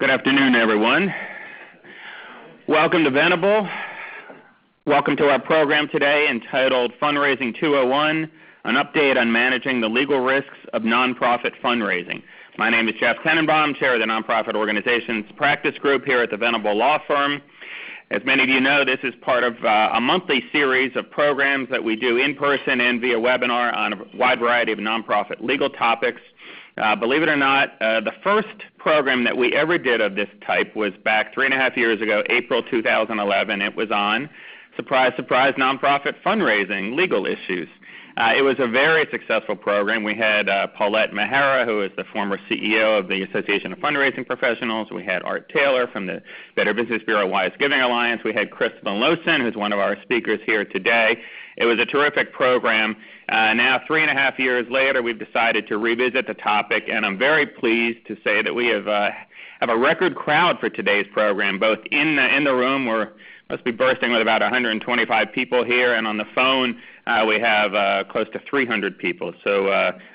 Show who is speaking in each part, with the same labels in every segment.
Speaker 1: Good afternoon, everyone. Welcome to Venable. Welcome to our program today entitled Fundraising 201, an update on managing the legal risks of nonprofit fundraising. My name is Jeff Tenenbaum, chair of the Nonprofit Organizations Practice Group here at the Venable Law Firm. As many of you know, this is part of a monthly series of programs that we do in person and via webinar on a wide variety of nonprofit legal topics. Believe it or not, the first program that we ever did of this type was back 3.5 years ago, April 2011. It was on, surprise, surprise, nonprofit fundraising, legal issues. It was a very successful program. We had Paulette Mahara, who is the former CEO of the Association of Fundraising Professionals. We had Art Taylor from the Better Business Bureau Wise Giving Alliance. We had Crystal Losen, who's one of our speakers here today. It was a terrific program. Now, 3.5 years later, we've decided to revisit the topic, and I'm very pleased to say that we have a record crowd for today's program, both in the room. We're must be bursting with about 125 people here, and on the phone we have close to 300 people. So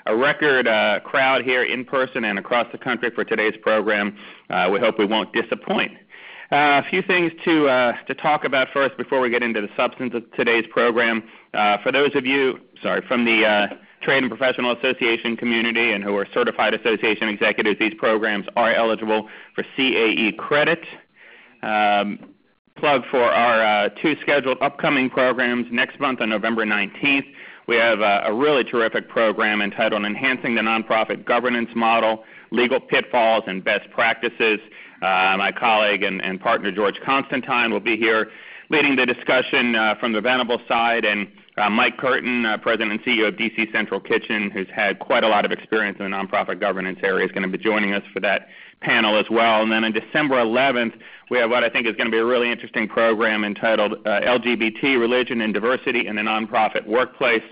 Speaker 1: a record crowd here in person and across the country for today's program. We hope we won't disappoint. A few things to talk about first before we get into the substance of today's program. For those of you, from the Trade and Professional Association community and who are certified association executives, these programs are eligible for CAE credit. Plug for our two scheduled upcoming programs. Next month on November 19th, we have a really terrific program entitled Enhancing the Nonprofit Governance Model, Legal Pitfalls and Best Practices. My colleague and partner George Constantine will be here leading the discussion from the Venable side, and Mike Curtin, President and CEO of DC Central Kitchen, who's had quite a lot of experience in the nonprofit governance area, is going to be joining us for that panel as well. And then on December 11th, we have what I think is going to be a really interesting program entitled LGBT, Religion, and Diversity in the Nonprofit Workplace.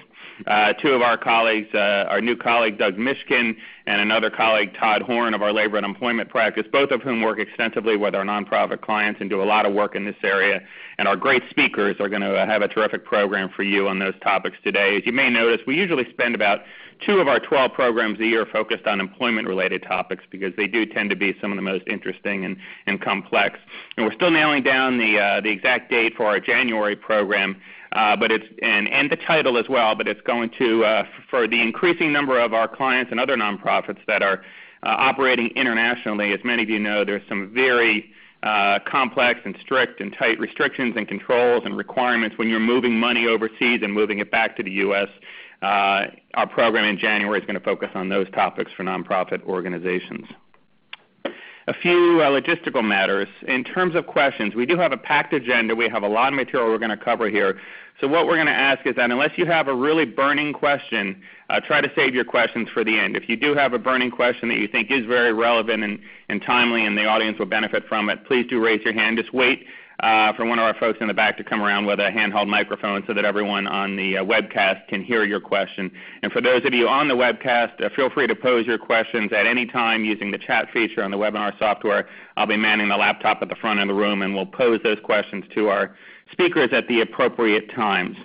Speaker 1: Two of our colleagues, our new colleague Doug Mishkin and another colleague Todd Horn of our Labor and Employment Practice, both of whom work extensively with our nonprofit clients and do a lot of work in this area. And our great speakers are going to have a terrific program for you on those topics today. As you may notice, we usually spend about 2 of our 12 programs a year focused on employment-related topics because they do tend to be some of the most interesting and complex. And we're still nailing down the exact date for our January program, but it's and the title as well. But it's going to for the increasing number of our clients and other nonprofits that are operating internationally. As many of you know, there's some very complex and strict and tight restrictions and controls and requirements when you're moving money overseas and moving it back to the U.S. Our program in January is going to focus on those topics for nonprofit organizations. A few logistical matters. In terms of questions, we do have a packed agenda. We have a lot of material we're going to cover here. So what we're going to ask is that unless you have a really burning question, try to save your questions for the end. If you do have a burning question that you think is very relevant and timely and the audience will benefit from it, please do raise your hand. Just wait for one of our folks in the back to come around with a handheld microphone so that everyone on the webcast can hear your question. And for those of you on the webcast, feel free to pose your questions at any time using the chat feature on the webinar software. I'll be manning the laptop at the front of the room, and we'll pose those questions to our speakers at the appropriate times.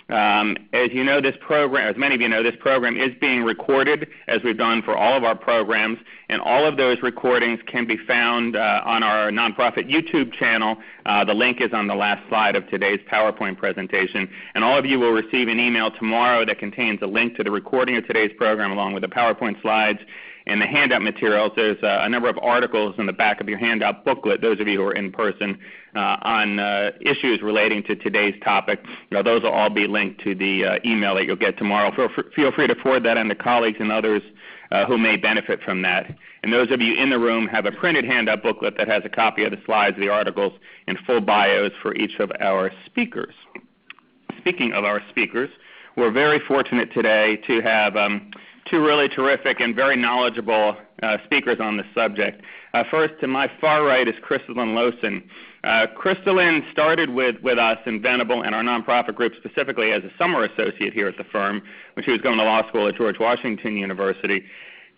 Speaker 1: As you know, this program, as many of you know, this program is being recorded, as we've done for all of our programs, and all of those recordings can be found on our nonprofit YouTube channel. The link is on the last slide of today's PowerPoint presentation, and all of you will receive an email tomorrow that contains a link to the recording of today's program along with the PowerPoint slides and the handout materials. There's a number of articles in the back of your handout booklet, those of you who are in person, on issues relating to today's topic. Those will all be linked to the email that you'll get tomorrow. Feel free to forward that on to colleagues and others who may benefit from that. And those of you in the room have a printed handout booklet that has a copy of the slides, the articles, and full bios for each of our speakers. Speaking of our speakers, we're very fortunate today to have two really terrific and very knowledgeable speakers on the subject. First, to my far right is Crystalline Losen. Crystalline started with us in Venable and our nonprofit group specifically as a summer associate here at the firm when she was going to law school at George Washington University.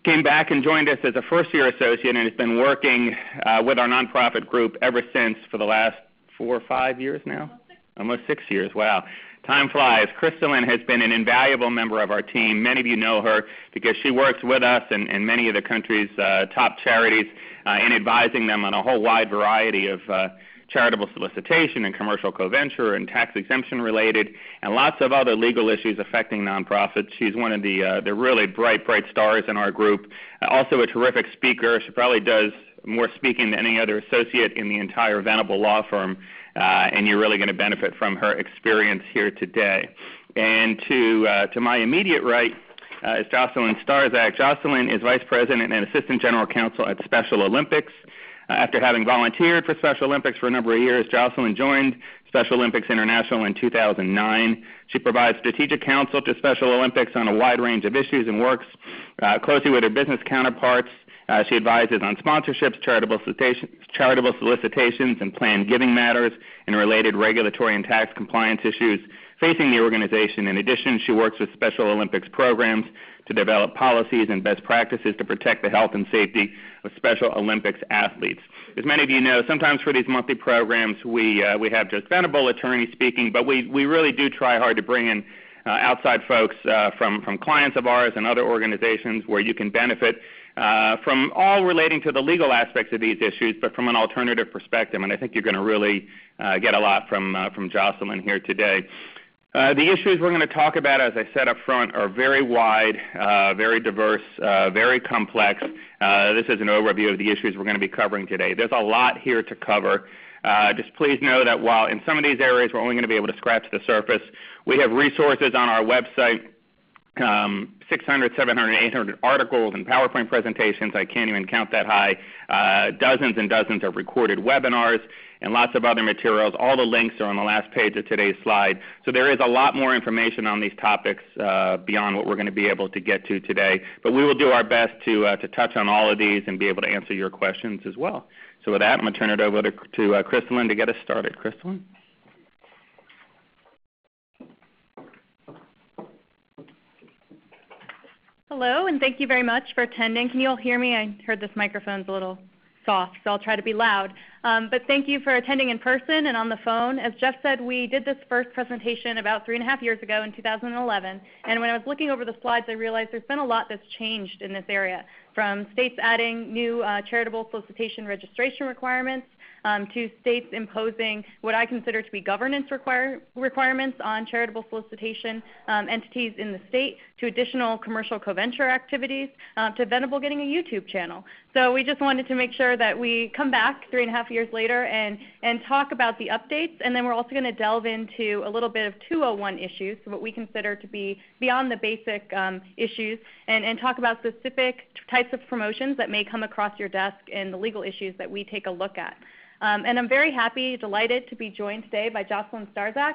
Speaker 1: Came back and joined us as a first-year associate and has been working with our nonprofit group ever since for the last 4 or 5 years now. Almost 6 years, wow. Time flies. Crystalline has been an invaluable member of our team. Many of you know her because she works with us and many of the country's top charities in advising them on a whole wide variety of charitable solicitation and commercial co-venture and tax exemption related and lots of other legal issues affecting nonprofits. She's one of the really bright stars in our group. Also a terrific speaker. She probably does more speaking than any other associate in the entire Venable law firm, and you're really going to benefit from her experience here today. And to my immediate right is Jocelyn Starzak. Jocelyn is Vice President and Assistant General Counsel at Special Olympics. After having volunteered for Special Olympics for a number of years, Jocelyn joined Special Olympics International in 2009. She provides strategic counsel to Special Olympics on a wide range of issues and works closely with her business counterparts. She advises on sponsorships, charitable solicitations, and planned giving matters and related regulatory and tax compliance issues facing the organization. In addition, she works with Special Olympics programs to develop policies and best practices to protect the health and safety of Special Olympics athletes. As many of you know, sometimes for these monthly programs we have just Venable attorneys speaking, but we really do try hard to bring in outside folks from clients of ours and other organizations where you can benefit from all relating to the legal aspects of these issues, but from an alternative perspective. And I think you're going to really get a lot from Jocelyn here today. The issues we're going to talk about, as I said up front, are very wide, very diverse, very complex. This is an overview of the issues we're going to be covering today. There's a lot here to cover. Just please know that while in some of these areas we're only going to be able to scratch the surface, we have resources on our website, 600, 700, 800 articles and PowerPoint presentations. I can't even count that high. Dozens and dozens of recorded webinars and lots of other materials. All the links are on the last page of today's slide. So there is a lot more information on these topics beyond what we're going to be able to get to today. But we will do our best to touch on all of these and be able to answer your questions as well. So with that, I'm going to turn it over to Crystalline to get us started. Crystalline?
Speaker 2: Hello, and thank you very much for attending. Can you all hear me? I heard this microphone's a little soft, so I'll try to be loud. But thank you for attending in person and on the phone. As Jeff said, we did this first presentation about 3.5 years ago in 2011. And when I was looking over the slides, I realized there's been a lot that's changed in this area, from states adding new charitable solicitation registration requirements to states imposing what I consider to be governance requirements on charitable solicitation entities in the state, to additional commercial co-venture activities, to Venable getting a YouTube channel. So we just wanted to make sure that we come back 3.5 years later and talk about the updates, and then we're also going to delve into a little bit of 201 issues, so what we consider to be beyond the basic issues, and talk about specific types of promotions that may come across your desk and the legal issues that we take a look at. And I'm very happy, delighted to be joined today by Jocelyn Starzak.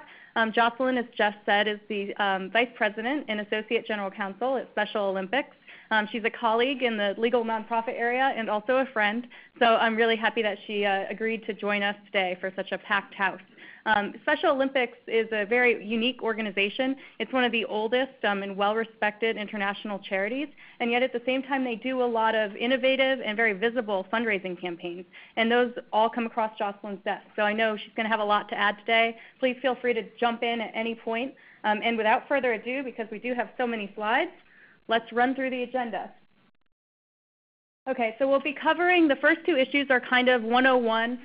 Speaker 2: Jocelyn, as Jeff said, is the Vice President and Associate General Counsel at Special Olympics. She's a colleague in the legal nonprofit area and also a friend. So I'm really happy that she agreed to join us today for such a packed house. Special Olympics is a very unique organization. It's one of the oldest and well-respected international charities, and yet at the same time they do a lot of innovative and very visible fundraising campaigns, and those all come across Jocelyn's desk. So I know she's going to have a lot to add today. Please feel free to jump in at any point. And without further ado, because we do have so many slides, let's run through the agenda. Okay, so we'll be covering the first two issues are kind of 101,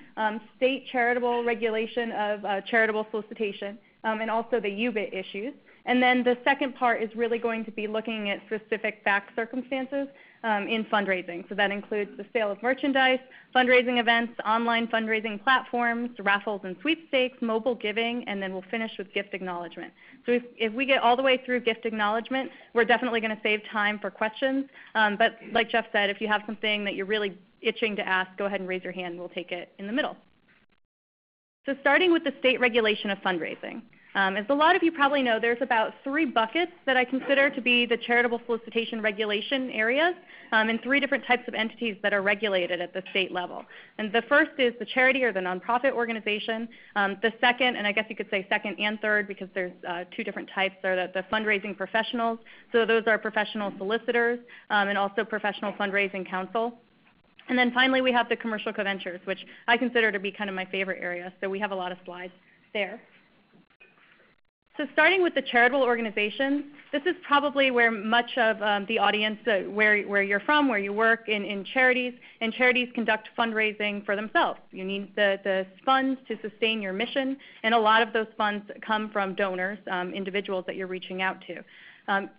Speaker 2: state charitable regulation of charitable solicitation, and also the UBIT issues. And then the second part is really going to be looking at specific fact circumstances in fundraising. So that includes the sale of merchandise, fundraising events, online fundraising platforms, raffles and sweepstakes, mobile giving, and then we'll finish with gift acknowledgement. So if we get all the way through gift acknowledgement, we're definitely going to save time for questions. But like Jeff said, if you have something that you're really itching to ask, go ahead and raise your hand and we'll take it in the middle. So starting with the state regulation of fundraising. As a lot of you probably know, there's about 3 buckets that I consider to be the charitable solicitation regulation areas, and 3 different types of entities that are regulated at the state level. And the first is the charity or the nonprofit organization. The second, and I guess you could say second and third because there's 2 different types, are the fundraising professionals. So those are professional solicitors and also professional fundraising counsel. And then finally we have the commercial co-ventures, which I consider to be kind of my favorite area. So we have a lot of slides there. So starting with the charitable organizations, this is probably where much of the audience, where you're from, where you work in charities, and charities conduct fundraising for themselves. You need the funds to sustain your mission, and a lot of those funds come from donors, individuals that you're reaching out to.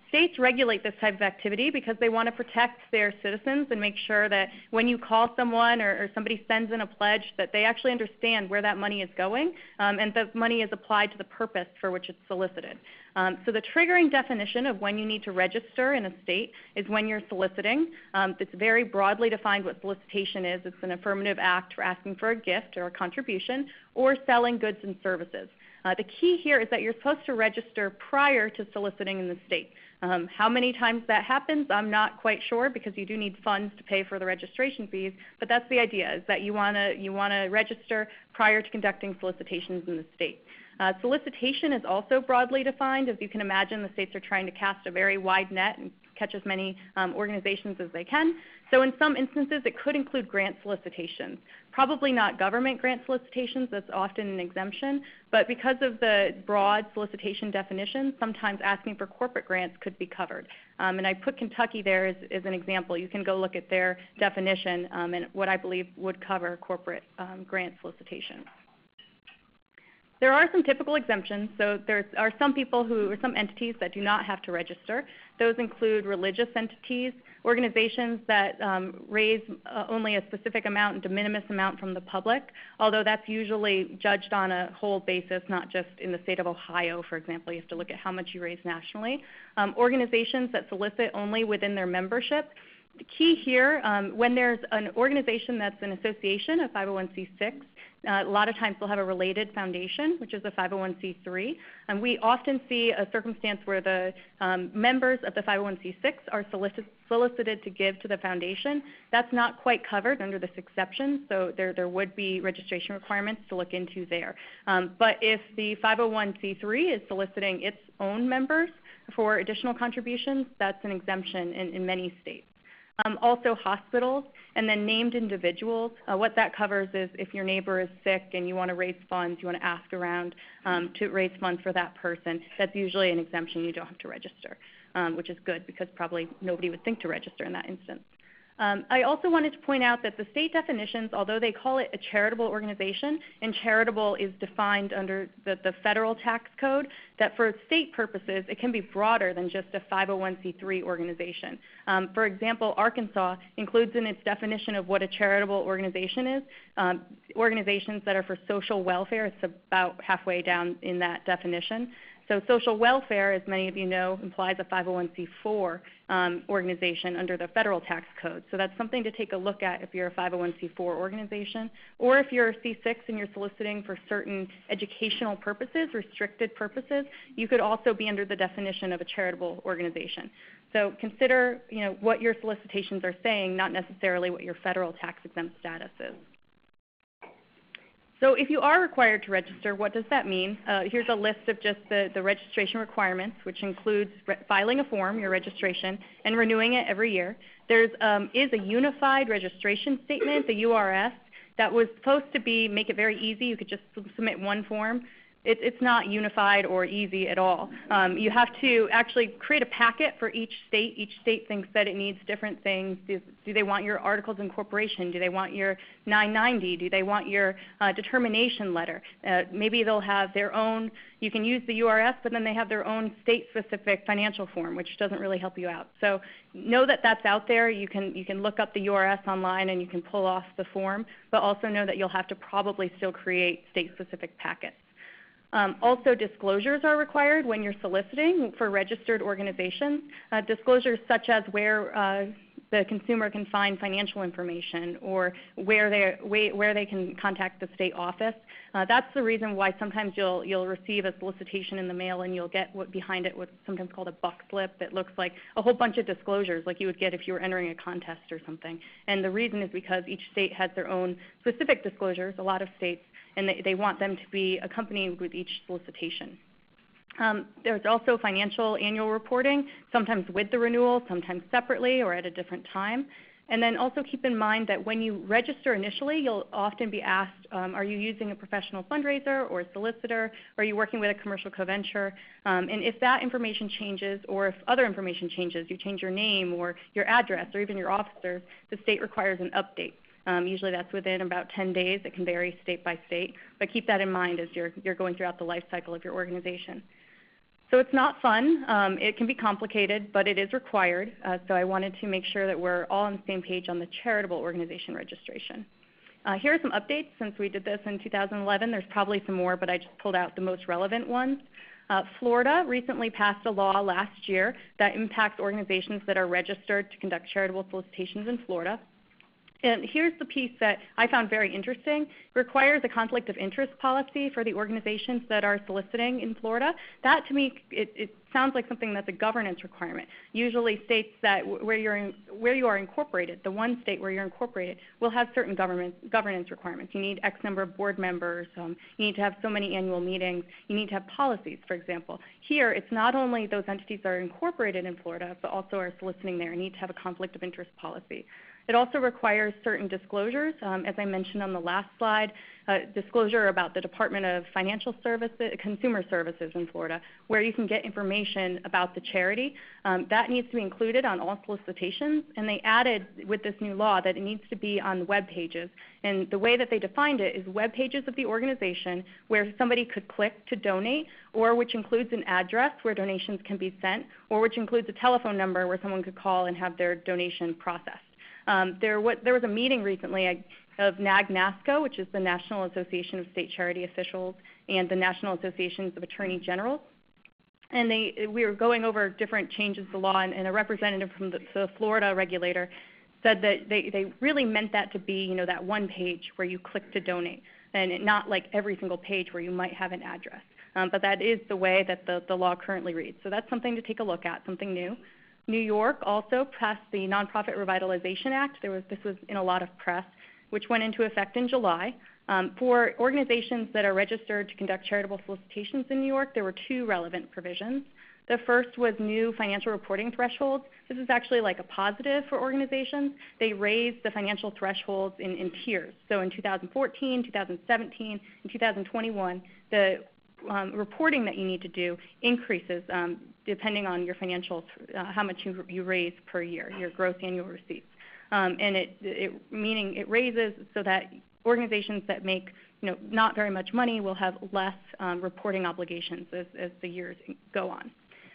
Speaker 2: States regulate this type of activity because they want to protect their citizens and make sure that when you call someone or somebody sends in a pledge that they actually understand where that money is going and the money is applied to the purpose for which it's solicited. So the triggering definition of when you need to register in a state is when you're soliciting. It's very broadly defined what solicitation is. It's an affirmative act for asking for a gift or a contribution or selling goods and services. The key here is that you're supposed to register prior to soliciting in the state. How many times that happens, I'm not quite sure because you do need funds to pay for the registration fees, but that's the idea, is that you want to register prior to conducting solicitations in the state. Solicitation is also broadly defined. As you can imagine, the states are trying to cast a very wide net and catch as many organizations as they can. So in some instances, it could include grant solicitations. Probably not government grant solicitations, that's often an exemption, but because of the broad solicitation definition, sometimes asking for corporate grants could be covered. And I put Kentucky there as an example. You can go look at their definition and what I believe would cover corporate grant solicitation. There are some typical exemptions. So there are some people or some entities that do not have to register. Those include religious entities, organizations that raise only a specific amount, de minimis amount from the public, although that's usually judged on a whole basis, not just in the state of Ohio, for example. You have to look at how much you raise nationally. Organizations that solicit only within their membership. The key here, when there's an organization that's an association, a 501c6, a lot of times they'll have a related foundation, which is a 501c3. And we often see a circumstance where the members of the 501c6 are solicited to give to the foundation. That's not quite covered under this exception, so there would be registration requirements to look into there. But if the 501c3 is soliciting its own members for additional contributions, that's an exemption in many states. Also hospitals, and then named individuals. What that covers is if your neighbor is sick and you want to raise funds, you want to ask around to raise funds for that person, that's usually an exemption. You don't have to register, which is good because probably nobody would think to register in that instance. I also wanted to point out that the state definitions, although they call it a charitable organization, and charitable is defined under the federal tax code, that for state purposes, it can be broader than just a 501c3 organization. For example, Arkansas includes in its definition of what a charitable organization is, organizations that are for social welfare. It's about halfway down in that definition. So social welfare, as many of you know, implies a 501c4 organization under the federal tax code. So that's something to take a look at if you're a 501c4 organization. Or if you're a C6 and you're soliciting for certain educational purposes, restricted purposes, you could also be under the definition of a charitable organization. So consider what your solicitations are saying, not necessarily what your federal tax exempt status is. So if you are required to register, what does that mean? Here's a list of just the registration requirements, which includes filing a form, your registration, and renewing it every year. There is a unified registration statement, the URS, that was supposed to make it very easy. You could just submit one form. It's not unified or easy at all. You have to actually create a packet for each state. Each state thinks that it needs different things. Do they want your articles of incorporation? Do they want your 990? Do they want your determination letter? Maybe they'll have their own. You can use the URS, but then they have their own state-specific financial form, which doesn't really help you out. So know that that's out there. You can look up the URS online and you can pull off the form, but also know that you'll have to probably still create state-specific packets. Also, disclosures are required when you're soliciting for registered organizations. Disclosures such as where the consumer can find financial information or where they can contact the state office. That's the reason why sometimes you'll receive a solicitation in the mail and you'll get behind it what's sometimes called a buck slip that looks like a whole bunch of disclosures like you would get if you were entering a contest or something. And the reason is because each state has their own specific disclosures, a lot of states, and they want them to be accompanied with each solicitation. There's also financial annual reporting, sometimes with the renewal, sometimes separately or at a different time. And then also keep in mind that when you register initially, you'll often be asked, are you using a professional fundraiser or a solicitor, or are you working with a commercial co-venture? And if that information changes, or if other information changes, you change your name or your address or even your officers, the state requires an update. Usually that's within about 10 days. It can vary state by state, but keep that in mind as you're going throughout the life cycle of your organization. So it's not fun. It can be complicated, but it is required. So I wanted to make sure that we're all on the same page on the charitable organization registration. Here are some updates since we did this in 2011. There's probably some more, but I just pulled out the most relevant ones. Florida recently passed a law last year that impacts organizations that are registered to conduct charitable solicitations in Florida. And here's the piece that I found very interesting. It requires a conflict of interest policy for the organizations that are soliciting in Florida. That, to me, it sounds like something that's a governance requirement. Usually states that where you are incorporated, the one state where you're incorporated, will have certain governance requirements. You need X number of board members. You need to have so many annual meetings. You need to have policies, for example. Here, it's not only those entities that are incorporated in Florida, but also are soliciting there and need to have a conflict of interest policy. It also requires certain disclosures, as I mentioned on the last slide, disclosure about the Department of Financial Services, Consumer Services in Florida, where you can get information about the charity. That needs to be included on all solicitations, and they added with this new law that it needs to be on web pages. And the way that they defined it is web pages of the organization where somebody could click to donate, or which includes an address where donations can be sent, or which includes a telephone number where someone could call and have their donation processed. There was a meeting recently of NAG-NASCO, which is the National Association of State Charity Officials, and the National Associations of Attorney Generals. And we were going over different changes to the law, and a representative from the Florida regulator said that they really meant that to be, that one page where you click to donate, and not like every single page where you might have an address. But that is the way that the law currently reads. So that's something to take a look at, something new. New York also passed the Nonprofit Revitalization Act. This was in a lot of press, which went into effect in July. For organizations that are registered to conduct charitable solicitations in New York, there were two relevant provisions. The first was new financial reporting thresholds. This is actually like a positive for organizations. They raised the financial thresholds in tiers. So in 2014, 2017, and 2021, the reporting that you need to do increases depending on your financials, how much you raise per year, your gross annual receipts. And meaning it raises so that organizations that make not very much money will have less reporting obligations as the years go on.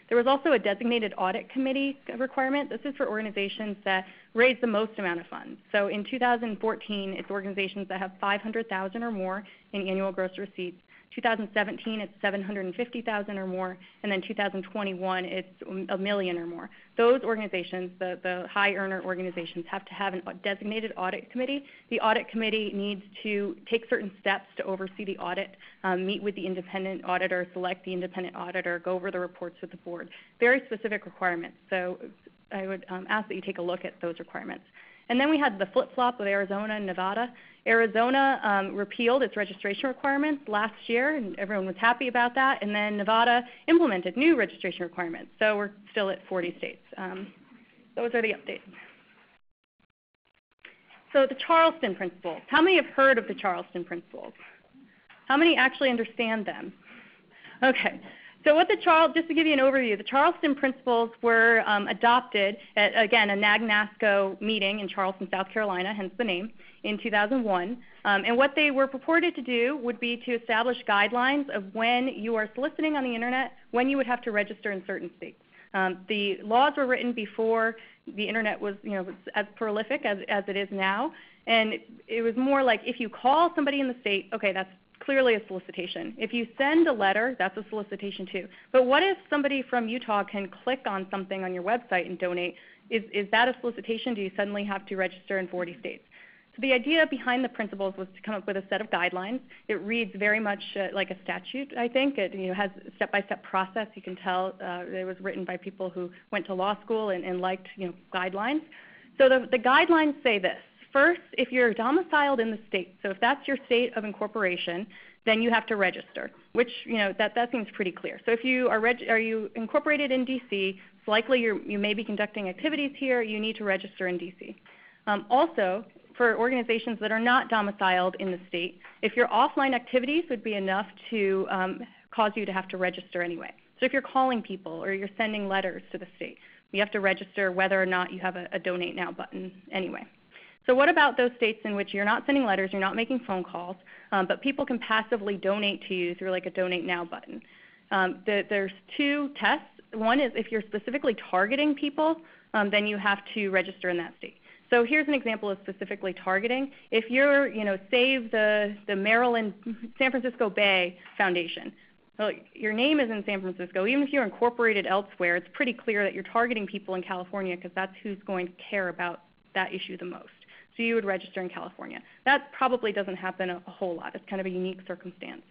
Speaker 2: There was also a designated audit committee requirement. This is for organizations that raise the most amount of funds. So in 2014, it's organizations that have $500,000 or more in annual gross receipts. 2017, it's $750,000 or more, and then 2021, it's $1 million or more. Those organizations, the high earner organizations, have to have a designated audit committee. The audit committee needs to take certain steps to oversee the audit, meet with the independent auditor, select the independent auditor, go over the reports with the board. Very specific requirements. So I would ask that you take a look at those requirements. And then we had the flip-flop with Arizona and Nevada. Arizona repealed its registration requirements last year, and everyone was happy about that. And then Nevada implemented new registration requirements. So we're still at 40 states. Those are the updates. So the Charleston principles. How many have heard of the Charleston principles? How many actually understand them? Okay. So just to give you an overview, the Charleston principles were adopted at, again, a NAG-NASCO meeting in Charleston, South Carolina, hence the name, in 2001. And what they were purported to do would be to establish guidelines of when you are soliciting on the Internet, when you would have to register in certain states. The laws were written before the Internet was as prolific as it is now. And it was more like if you call somebody in the state, okay, that's clearly a solicitation. If you send a letter, that's a solicitation too. But what if somebody from Utah can click on something on your website and donate? Is that a solicitation? Do you suddenly have to register in 40 states? So the idea behind the principles was to come up with a set of guidelines. It reads very much like a statute, I think. It has a step-by-step process. You can tell it was written by people who went to law school and liked guidelines. So the guidelines say this. First, if you're domiciled in the state, so if that's your state of incorporation, then you have to register, which that seems pretty clear. So if you are you incorporated in D.C., it's likely you may be conducting activities here. You need to register in D.C. Also, for organizations that are not domiciled in the state, if your offline activities would be enough to cause you to have to register anyway. So if you're calling people or you're sending letters to the state, you have to register whether or not you have a Donate Now button anyway. So what about those states in which you're not sending letters, you're not making phone calls, but people can passively donate to you through like a Donate Now button? There's two tests. One is if you're specifically targeting people, then you have to register in that state. So here's an example of specifically targeting. If you're, Save the Maryland, San Francisco Bay Foundation, well, your name is in San Francisco. Even if you're incorporated elsewhere, it's pretty clear that you're targeting people in California because that's who's going to care about that issue the most. So you would register in California. That probably doesn't happen a whole lot. It's kind of a unique circumstance.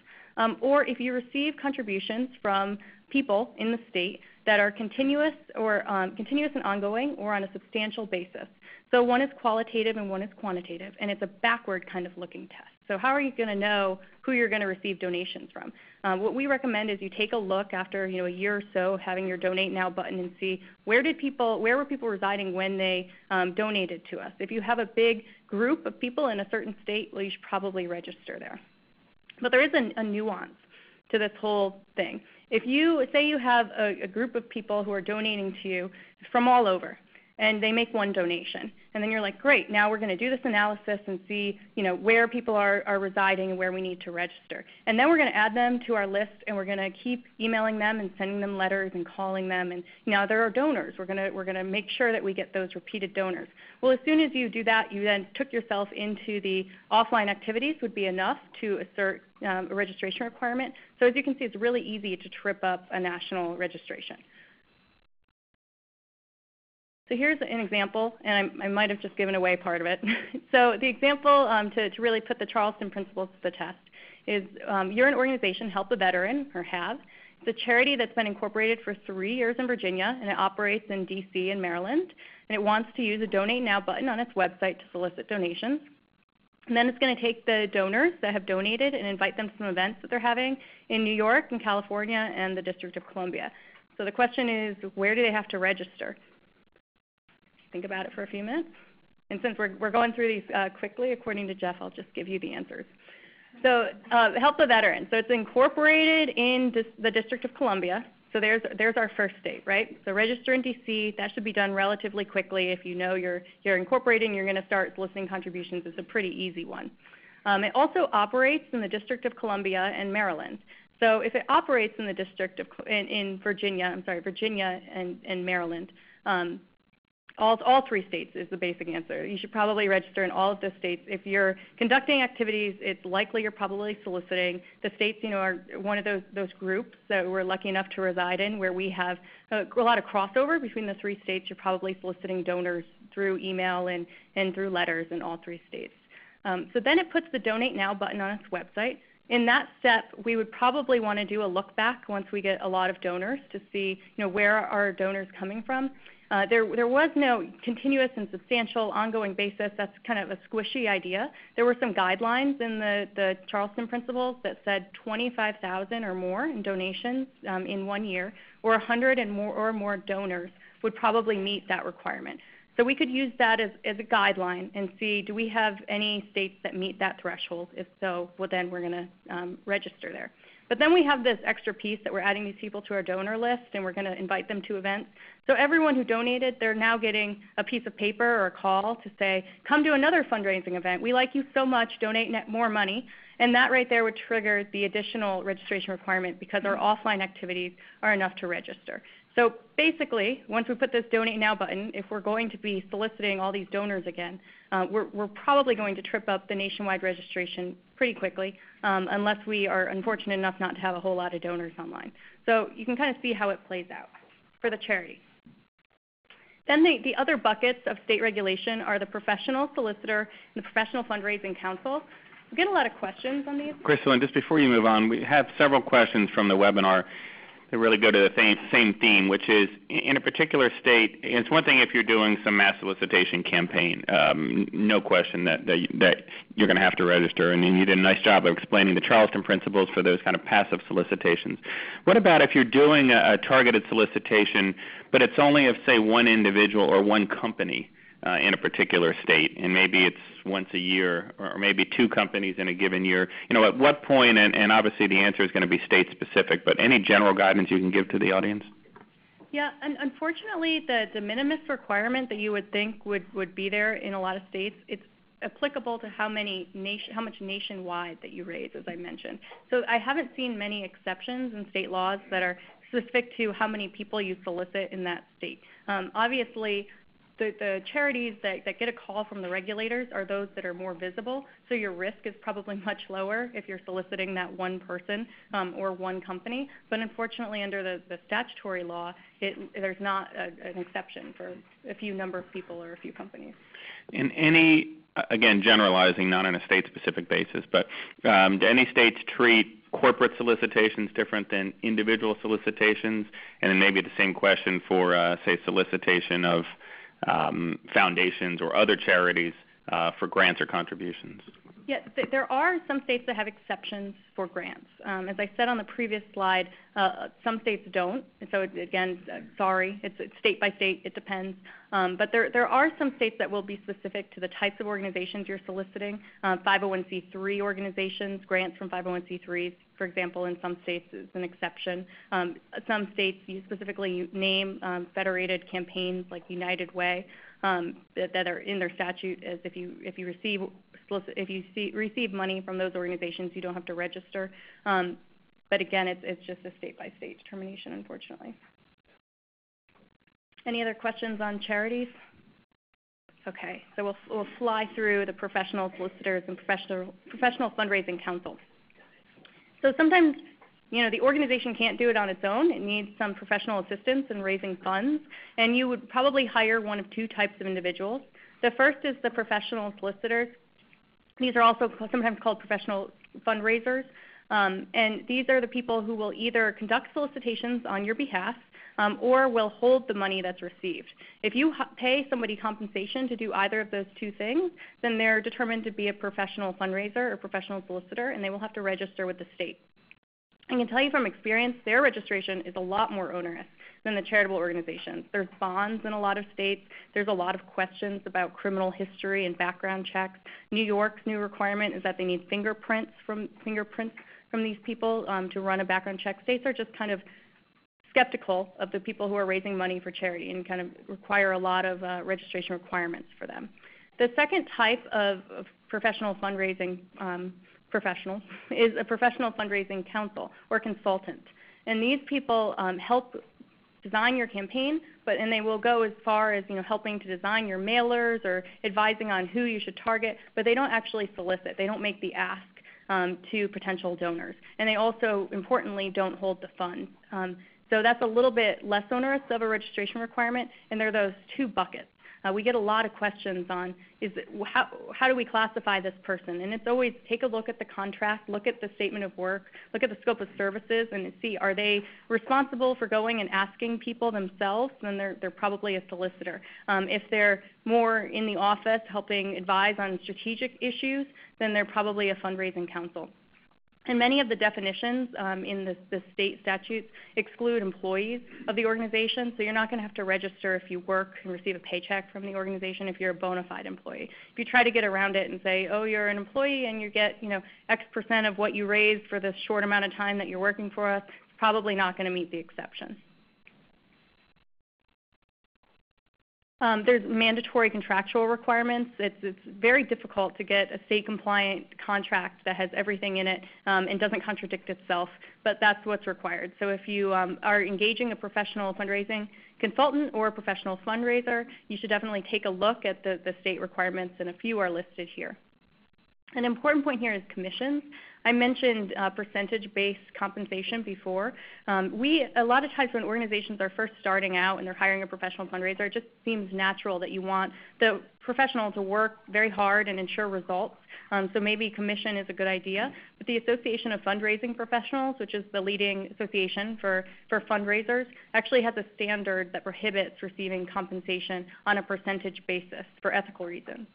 Speaker 2: Or if you receive contributions from people in the state that are continuous and ongoing or on a substantial basis. So one is qualitative and one is quantitative, and it's a backward kind of looking test. So how are you going to know who you're going to receive donations from? What we recommend is you take a look after a year or so of having your Donate Now button and see where were people residing when they donated to us. If you have a big group of people in a certain state, well, you should probably register there. But there is a nuance to this whole thing. If you say you have a group of people who are donating to you from all over, and they make one donation, and then you're like, great, now we're going to do this analysis and see where people are residing and where we need to register. And then we're going to add them to our list, and we're going to keep emailing them and sending them letters and calling them. And now there are donors. We're going to make sure that we get those repeated donors. Well, as soon as you do that, you then took yourself into the offline activities would be enough to assert a registration requirement. So as you can see, it's really easy to trip up a national registration. So here's an example, and I might have just given away part of it. So the example to really put the Charleston principles to the test is you're an organization, Help a Veteran, or HAVE. It's a charity that's been incorporated for 3 years in Virginia, and it operates in D.C. and Maryland. And it wants to use a Donate Now button on its website to solicit donations. And then it's going to take the donors that have donated and invite them to some events that they're having in New York and California and the District of Columbia. So the question is, where do they have to register? Think about it for a few minutes. And since we're going through these quickly, according to Jeff, I'll just give you the answers. So Help the Veteran. So it's incorporated in the District of Columbia. So there's our first state, right? So register in D.C. That should be done relatively quickly. If you know you're incorporating, you're going to start soliciting contributions. It's a pretty easy one. It also operates in the District of Columbia and Maryland. So if it operates in the District of in Virginia, Virginia and Maryland. All 3 states is the basic answer. You should probably register in all of those states. If you're conducting activities, it's likely you're probably soliciting. The states, are one of those groups that we're lucky enough to reside in where we have a lot of crossover between the 3 states. You're probably soliciting donors through email and through letters in all 3 states. So then it puts the Donate Now button on its website. In that step, we would probably want to do a look back once we get a lot of donors to see where are our donors coming from. There was no continuous and substantial ongoing basis. That's kind of a squishy idea. There were some guidelines in the Charleston principles that said 25,000 or more in donations in 1 year, or 100 or more donors would probably meet that requirement. So we could use that as a guideline and see, do we have any states that meet that threshold? If so, well, then we're going to register there. But then we have this extra piece that we're adding these people to our donor list, and we're going to invite them to events. So everyone who donated, they're now getting a piece of paper or a call to say, come to another fundraising event. We like you so much. Donate more money. And that right there would trigger the additional registration requirement because our offline activities are enough to register. So basically, once we put this Donate Now button, if we're going to be soliciting all these donors again, we're probably going to trip up the nationwide registration pretty quickly unless we are unfortunate enough not to have a whole lot of donors online. So you can kind of see how it plays out for the charity. Then the other buckets of state regulation are the professional solicitor and the professional fundraising council. We get a lot of questions on these.
Speaker 1: Crystal, and just before you move on, we have several questions from the webinar that really go to the same theme, which is in a particular state, it's one thing if you're doing some mass solicitation campaign, no question that you're going to have to register, and you did a nice job of explaining the Charleston principles for those kind of passive solicitations. What about if you're doing a targeted solicitation, but it's only of, say, one individual or one company in a particular state, and maybe it's once a year or maybe 2 companies in a given year. At what point, and obviously the answer is going to be state specific, but any general guidance you can give to the audience?
Speaker 2: Yeah, and unfortunately, the de minimis requirement that you would think would be there in a lot of states, it's applicable to how much nationwide that you raise, as I mentioned. So I haven't seen many exceptions in state laws that are specific to how many people you solicit in that state. Obviously, the charities that get a call from the regulators are those that are more visible, so your risk is probably much lower if you're soliciting that one person or one company. But unfortunately, under the statutory law, there's not an exception for a few number of people or a few companies.
Speaker 1: In any, again, generalizing, not on a state-specific basis, but do any states treat corporate solicitations different than individual solicitations? And then maybe the same question for, say, solicitation of foundations or other charities for grants or contributions.
Speaker 2: Yeah, there are some states that have exceptions for grants. As I said on the previous slide, some states don't. And so again, sorry, it's state by state, it depends. But there are some states that will be specific to the types of organizations you're soliciting. 501c3 organizations, grants from 501c3s, for example, in some states is an exception. Some states you specifically name federated campaigns like United Way that are in their statute as if you receive money from those organizations, you don't have to register. But again, it's just a state-by-state determination, unfortunately. Any other questions on charities? Okay, so we'll fly through the professional solicitors and professional fundraising counsel. So sometimes, the organization can't do it on its own. It needs some professional assistance in raising funds, and you would probably hire one of 2 types of individuals. The first is the professional solicitors. These are also sometimes called professional fundraisers, and these are the people who will either conduct solicitations on your behalf or will hold the money that's received. If you pay somebody compensation to do either of those 2 things, then they're determined to be a professional fundraiser or professional solicitor, and they will have to register with the state. I can tell you from experience, their registration is a lot more onerous than the charitable organizations. There's bonds in a lot of states. There's a lot of questions about criminal history and background checks. New York's new requirement is that they need fingerprints from these people to run a background check. States are just kind of skeptical of the people who are raising money for charity and kind of require a lot of registration requirements for them. The second type of professional fundraising professional is a professional fundraising counsel or consultant. And these people help design your campaign, and they will go as far as helping to design your mailers or advising on who you should target, but they don't actually solicit. They don't make the ask to potential donors. And they also, importantly, don't hold the funds. So that's a little bit less onerous of a registration requirement, and there are those 2 buckets. We get a lot of questions on how do we classify this person? And it's always take a look at the contract, look at the statement of work, look at the scope of services, and see are they responsible for going and asking people themselves? Then they're probably a solicitor. If they're more in the office helping advise on strategic issues, then they're probably a fundraising counsel. And many of the definitions in the state statutes exclude employees of the organization, so you're not going to have to register if you work and receive a paycheck from the organization if you're a bona fide employee. If you try to get around it and say, oh, you're an employee and you get X% of what you raised for this short amount of time that you're working for us, it's probably not going to meet the exception. There's mandatory contractual requirements. It's very difficult to get a state-compliant contract that has everything in it and doesn't contradict itself, but that's what's required. So if you are engaging a professional fundraising consultant or a professional fundraiser, you should definitely take a look at the state requirements, and a few are listed here. An important point here is commissions. I mentioned percentage-based compensation before. A lot of times when organizations are first starting out and they're hiring a professional fundraiser, it just seems natural that you want the professional to work very hard and ensure results. So maybe commission is a good idea. But the Association of Fundraising Professionals, which is the leading association for fundraisers, actually has a standard that prohibits receiving compensation on a percentage basis for ethical reasons.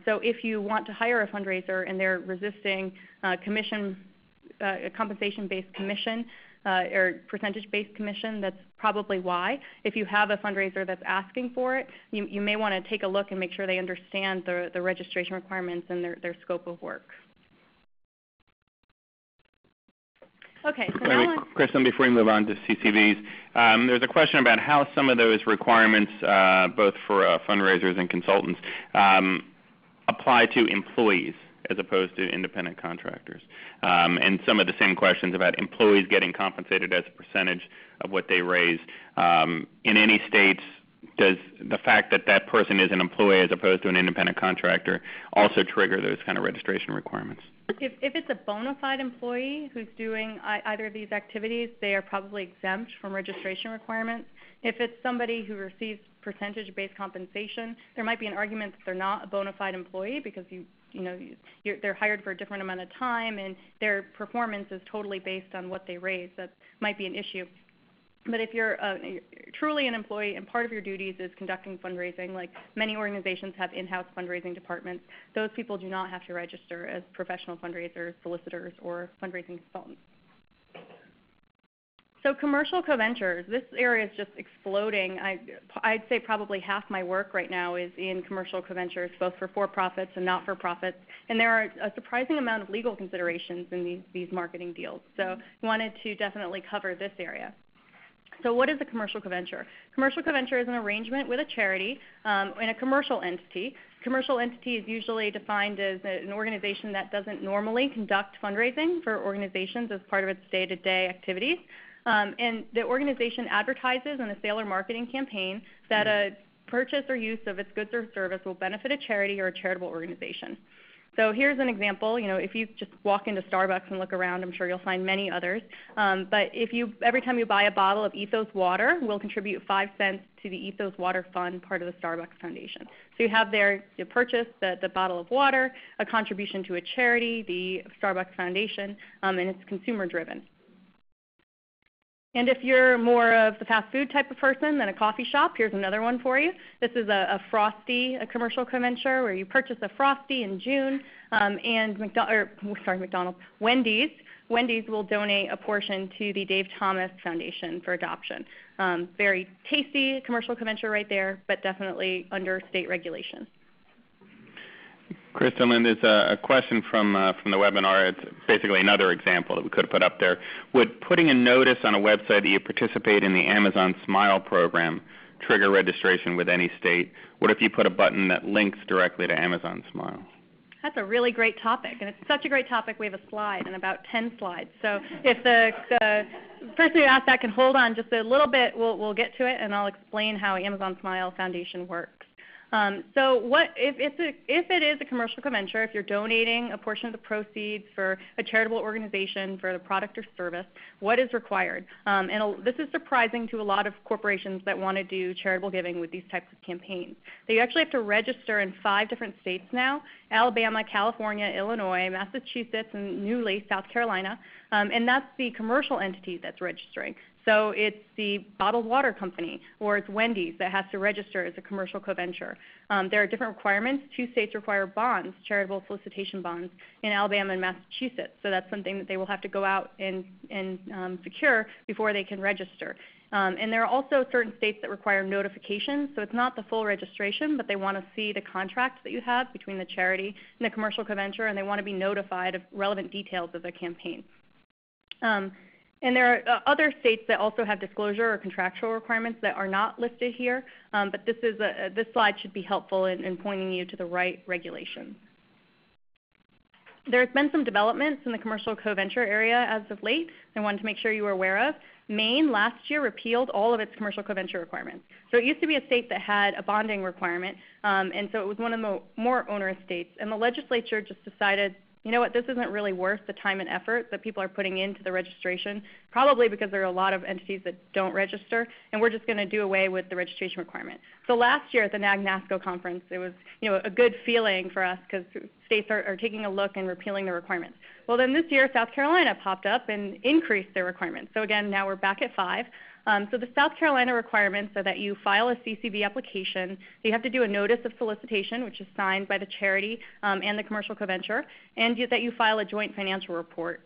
Speaker 2: So if you want to hire a fundraiser and they're resisting a compensation-based commission, or percentage-based commission. That's probably why. If you have a fundraiser that's asking for it, you may want to take a look and make sure they understand the registration requirements and their scope of work. Okay, so now
Speaker 1: Kristen, before we move on to CCVs, there's a question about how some of those requirements, both for fundraisers and consultants, apply to employees as opposed to independent contractors. And some of the same questions about employees getting compensated as a percentage of what they raise. In any states, does the fact that that person is an employee as opposed to an independent contractor also trigger those kind of registration requirements?
Speaker 2: If it's a bona fide employee who's doing either of these activities, they are probably exempt from registration requirements. If it's somebody who receives percentage-based compensation, there might be an argument that they're not a bona fide employee because they're hired for a different amount of time and their performance is totally based on what they raise. That might be an issue. But if you're truly an employee and part of your duties is conducting fundraising, like many organizations have in-house fundraising departments, those people do not have to register as professional fundraisers, solicitors, or fundraising consultants. So commercial co-ventures, this area is just exploding. I'd say probably half my work right now is in commercial co-ventures, both for-profits and not-for-profits. And there are a surprising amount of legal considerations in these marketing deals. So I wanted to definitely cover this area. So what is a commercial co-venture? Commercial co-venture is an arrangement with a charity and a commercial entity. Commercial entity is usually defined as an organization that doesn't normally conduct fundraising for organizations as part of its day-to-day activities. And the organization advertises in a sale or marketing campaign that a purchase or use of its goods or service will benefit a charity or a charitable organization. So here's an example. If you just walk into Starbucks and look around, I'm sure you'll find many others. But every time you buy a bottle of Ethos water, we'll contribute 5 cents to the Ethos Water Fund, part of the Starbucks Foundation. So you have there, you purchase the bottle of water, a contribution to a charity, the Starbucks Foundation, and it's consumer driven. And if you're more of the fast food type of person than a coffee shop, here's another one for you. This is a Frosty, a commercial co-venture where you purchase a Frosty in June, and Wendy's will donate a portion to the Dave Thomas Foundation for adoption. Very tasty commercial co-venture right there, but definitely under state regulation.
Speaker 1: Kristen, Lynn, there's a question from the webinar. It's basically another example that we could have put up there. Would putting a notice on a website that you participate in the Amazon Smile program trigger registration with any state? What if you put a button that links directly to Amazon Smile?
Speaker 2: That's a really great topic, and it's such a great topic we have a slide and about 10 slides. So if the person who asked that can hold on just a little bit, we'll get to it, and I'll explain how Amazon Smile Foundation works. So if it is a commercial co-venture, if you're donating a portion of the proceeds for a charitable organization for the product or service, what is required? And this is surprising to a lot of corporations that want to do charitable giving with these types of campaigns. They actually have to register in 5 different states now: Alabama, California, Illinois, Massachusetts, and newly South Carolina. And that's the commercial entity that's registering. So it's the bottled water company or it's Wendy's that has to register as a commercial co-venture. There are different requirements. 2 states require bonds, charitable solicitation bonds, in Alabama and Massachusetts. So that's something that they will have to go out and secure before they can register. And there are also certain states that require notifications. So it's not the full registration, but they want to see the contract that you have between the charity and the commercial co-venture, and they want to be notified of relevant details of the campaign. And there are other states that also have disclosure or contractual requirements that are not listed here, but this slide should be helpful in pointing you to the right regulations. There's been some developments in the commercial co-venture area as of late I wanted to make sure you were aware of. Maine last year repealed all of its commercial co-venture requirements. So it used to be a state that had a bonding requirement, and so it was one of the more onerous states. And the legislature just decided, you know what, this isn't really worth the time and effort that people are putting into the registration, probably because there are a lot of entities that don't register, and we're just going to do away with the registration requirement. So last year at the NAG-NASCO conference, it was a good feeling for us because states are taking a look and repealing the requirements. Well, then this year South Carolina popped up and increased their requirements. So again, now we're back at 5. So the South Carolina requirements are that you file a CCV application, you have to do a notice of solicitation, which is signed by the charity and the commercial co-venture, and that you file a joint financial report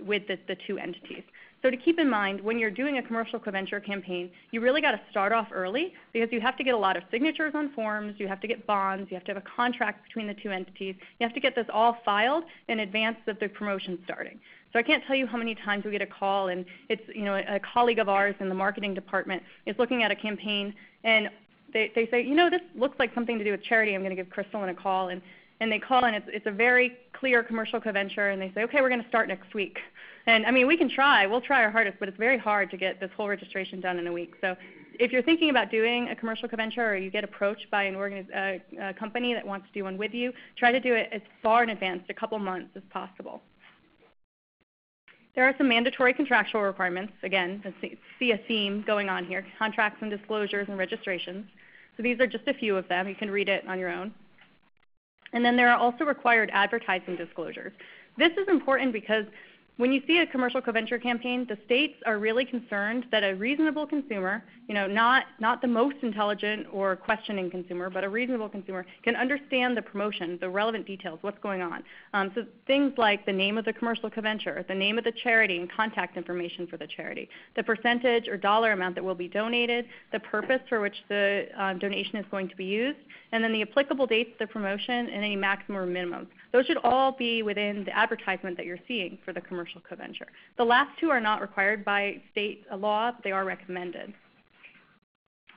Speaker 2: with the 2 entities. So to keep in mind, when you're doing a commercial co-venture campaign, you really got to start off early because you have to get a lot of signatures on forms, you have to get bonds, you have to have a contract between the two entities, you have to get this all filed in advance of the promotion starting. So I can't tell you how many times we get a call, and it's, a colleague of ours in the marketing department is looking at a campaign, and they say, this looks like something to do with charity. I'm going to give Crystal a call, and they call, and it's a very clear commercial co-venture, and they say, okay, we're going to start next week. And I mean, we can try. We'll try our hardest, but it's very hard to get this whole registration done in a week. So if you're thinking about doing a commercial co-venture, or you get approached by a company that wants to do one with you, try to do it as far in advance, a couple months as possible. There are some mandatory contractual requirements. Again, see a theme going on here: contracts and disclosures and registrations. So these are just a few of them. You can read it on your own. And then there are also required advertising disclosures. This is important because when you see a commercial co-venture campaign, the states are really concerned that a reasonable consumer, not the most intelligent or questioning consumer, but a reasonable consumer can understand the promotion, the relevant details, what's going on. So things like the name of the commercial co-venture, the name of the charity and contact information for the charity, the percentage or dollar amount that will be donated, the purpose for which the donation is going to be used, and then the applicable dates of the promotion and any maximum or minimums. Those should all be within the advertisement that you're seeing for the commercial co-venture. The last two are not required by state law, but they are recommended.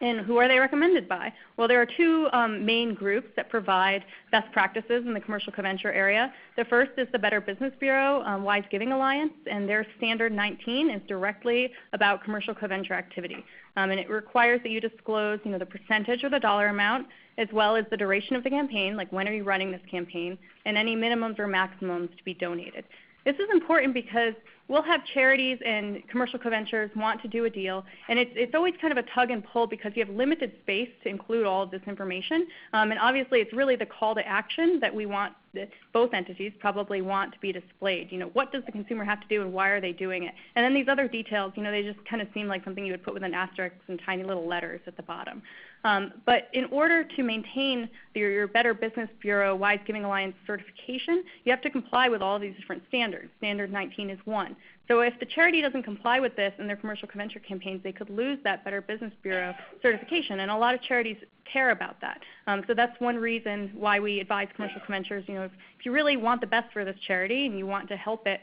Speaker 2: And who are they recommended by? Well, there are two main groups that provide best practices in the commercial co-venture area. The first is the Better Business Bureau, Wise Giving Alliance, and their Standard 19 is directly about commercial co-venture activity. And it requires that you disclose the percentage or the dollar amount, as well as the duration of the campaign, like when are you running this campaign, and any minimums or maximums to be donated. This is important because we'll have charities and commercial co-ventures want to do a deal, and it's always kind of a tug and pull because you have limited space to include all of this information. And obviously it's really the call to action that we want, that both entities probably want to be displayed. What does the consumer have to do and why are they doing it? And then these other details, they just kind of seem like something you would put with an asterisk and tiny little letters at the bottom. But in order to maintain your Better Business Bureau Wise Giving Alliance certification, you have to comply with all of these different standards. Standard 19 is one. So if the charity doesn't comply with this in their commercial co-venture campaigns, they could lose that Better Business Bureau certification, and a lot of charities care about that. So that's one reason why we advise commercial co-ventures, if you really want the best for this charity and you want to help it,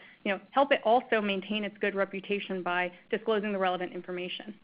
Speaker 2: help it also maintain its good reputation by disclosing the relevant information.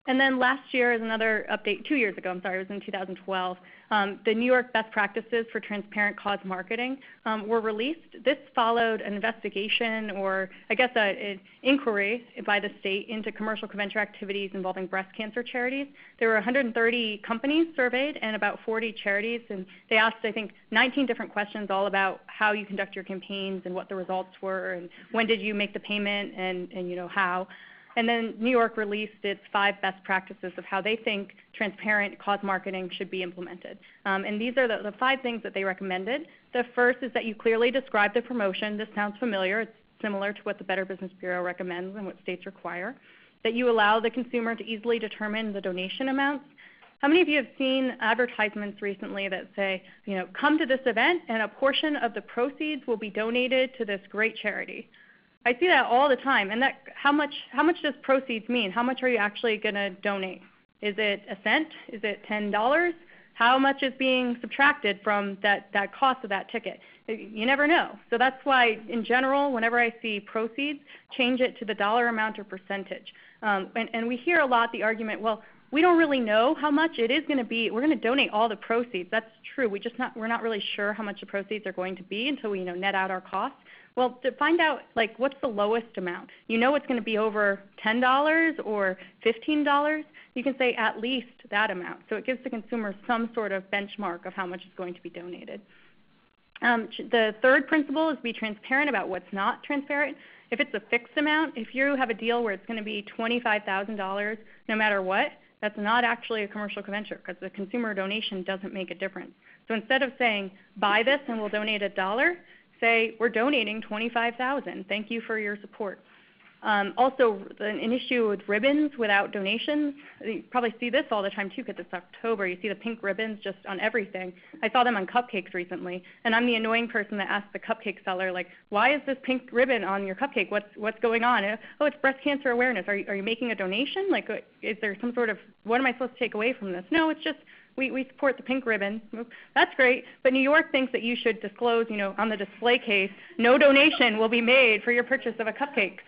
Speaker 2: And then last year is another update, 2 years ago, it was in 2012, the New York Best Practices for Transparent Cause Marketing were released. This followed an investigation, or I guess an inquiry by the state into commercial co-venture activities involving breast cancer charities. There were 130 companies surveyed and about 40 charities, and they asked, I think, 19 different questions all about how you conduct your campaigns and what the results were and when did you make the payment and how. And then New York released its 5 best practices of how they think transparent cause marketing should be implemented. And these are the 5 things that they recommended. The first is that you clearly describe the promotion. This sounds familiar. It's similar to what the Better Business Bureau recommends and what states require. That you allow the consumer to easily determine the donation amounts. How many of you have seen advertisements recently that say, come to this event and a portion of the proceeds will be donated to this great charity? I see that all the time. And how much does proceeds mean? How much are you actually going to donate? Is it a cent? Is it $10? How much is being subtracted from that cost of that ticket? You never know. So that's why, in general, whenever I see proceeds, change it to the dollar amount or percentage. And we hear a lot the argument, well, we don't really know how much it is going to be. We're going to donate all the proceeds. That's true. We're not really sure how much the proceeds are going to be until we net out our costs. Well, to find out, what's the lowest amount? It's going to be over $10 or $15. You can say at least that amount. So it gives the consumer some sort of benchmark of how much is going to be donated. The third principle is be transparent about what's not transparent. If it's a fixed amount, if you have a deal where it's going to be $25,000 no matter what, that's not actually a commercial co-venture because the consumer donation doesn't make a difference. So instead of saying, buy this and we'll donate $1, say, we're donating $25,000. Thank you for your support. Also, an issue with ribbons without donations. You probably see this all the time too, because it's October. You see the pink ribbons just on everything. I saw them on cupcakes recently, and I'm the annoying person that asked the cupcake seller, like, why is this pink ribbon on your cupcake? What's going on? And, oh, it's breast cancer awareness. Are you making a donation? Like, is there some sort of, what am I supposed to take away from this? No, it's just, we support the pink ribbon. That's great, but New York thinks that you should disclose, on the display case, no donation will be made for your purchase of a cupcake.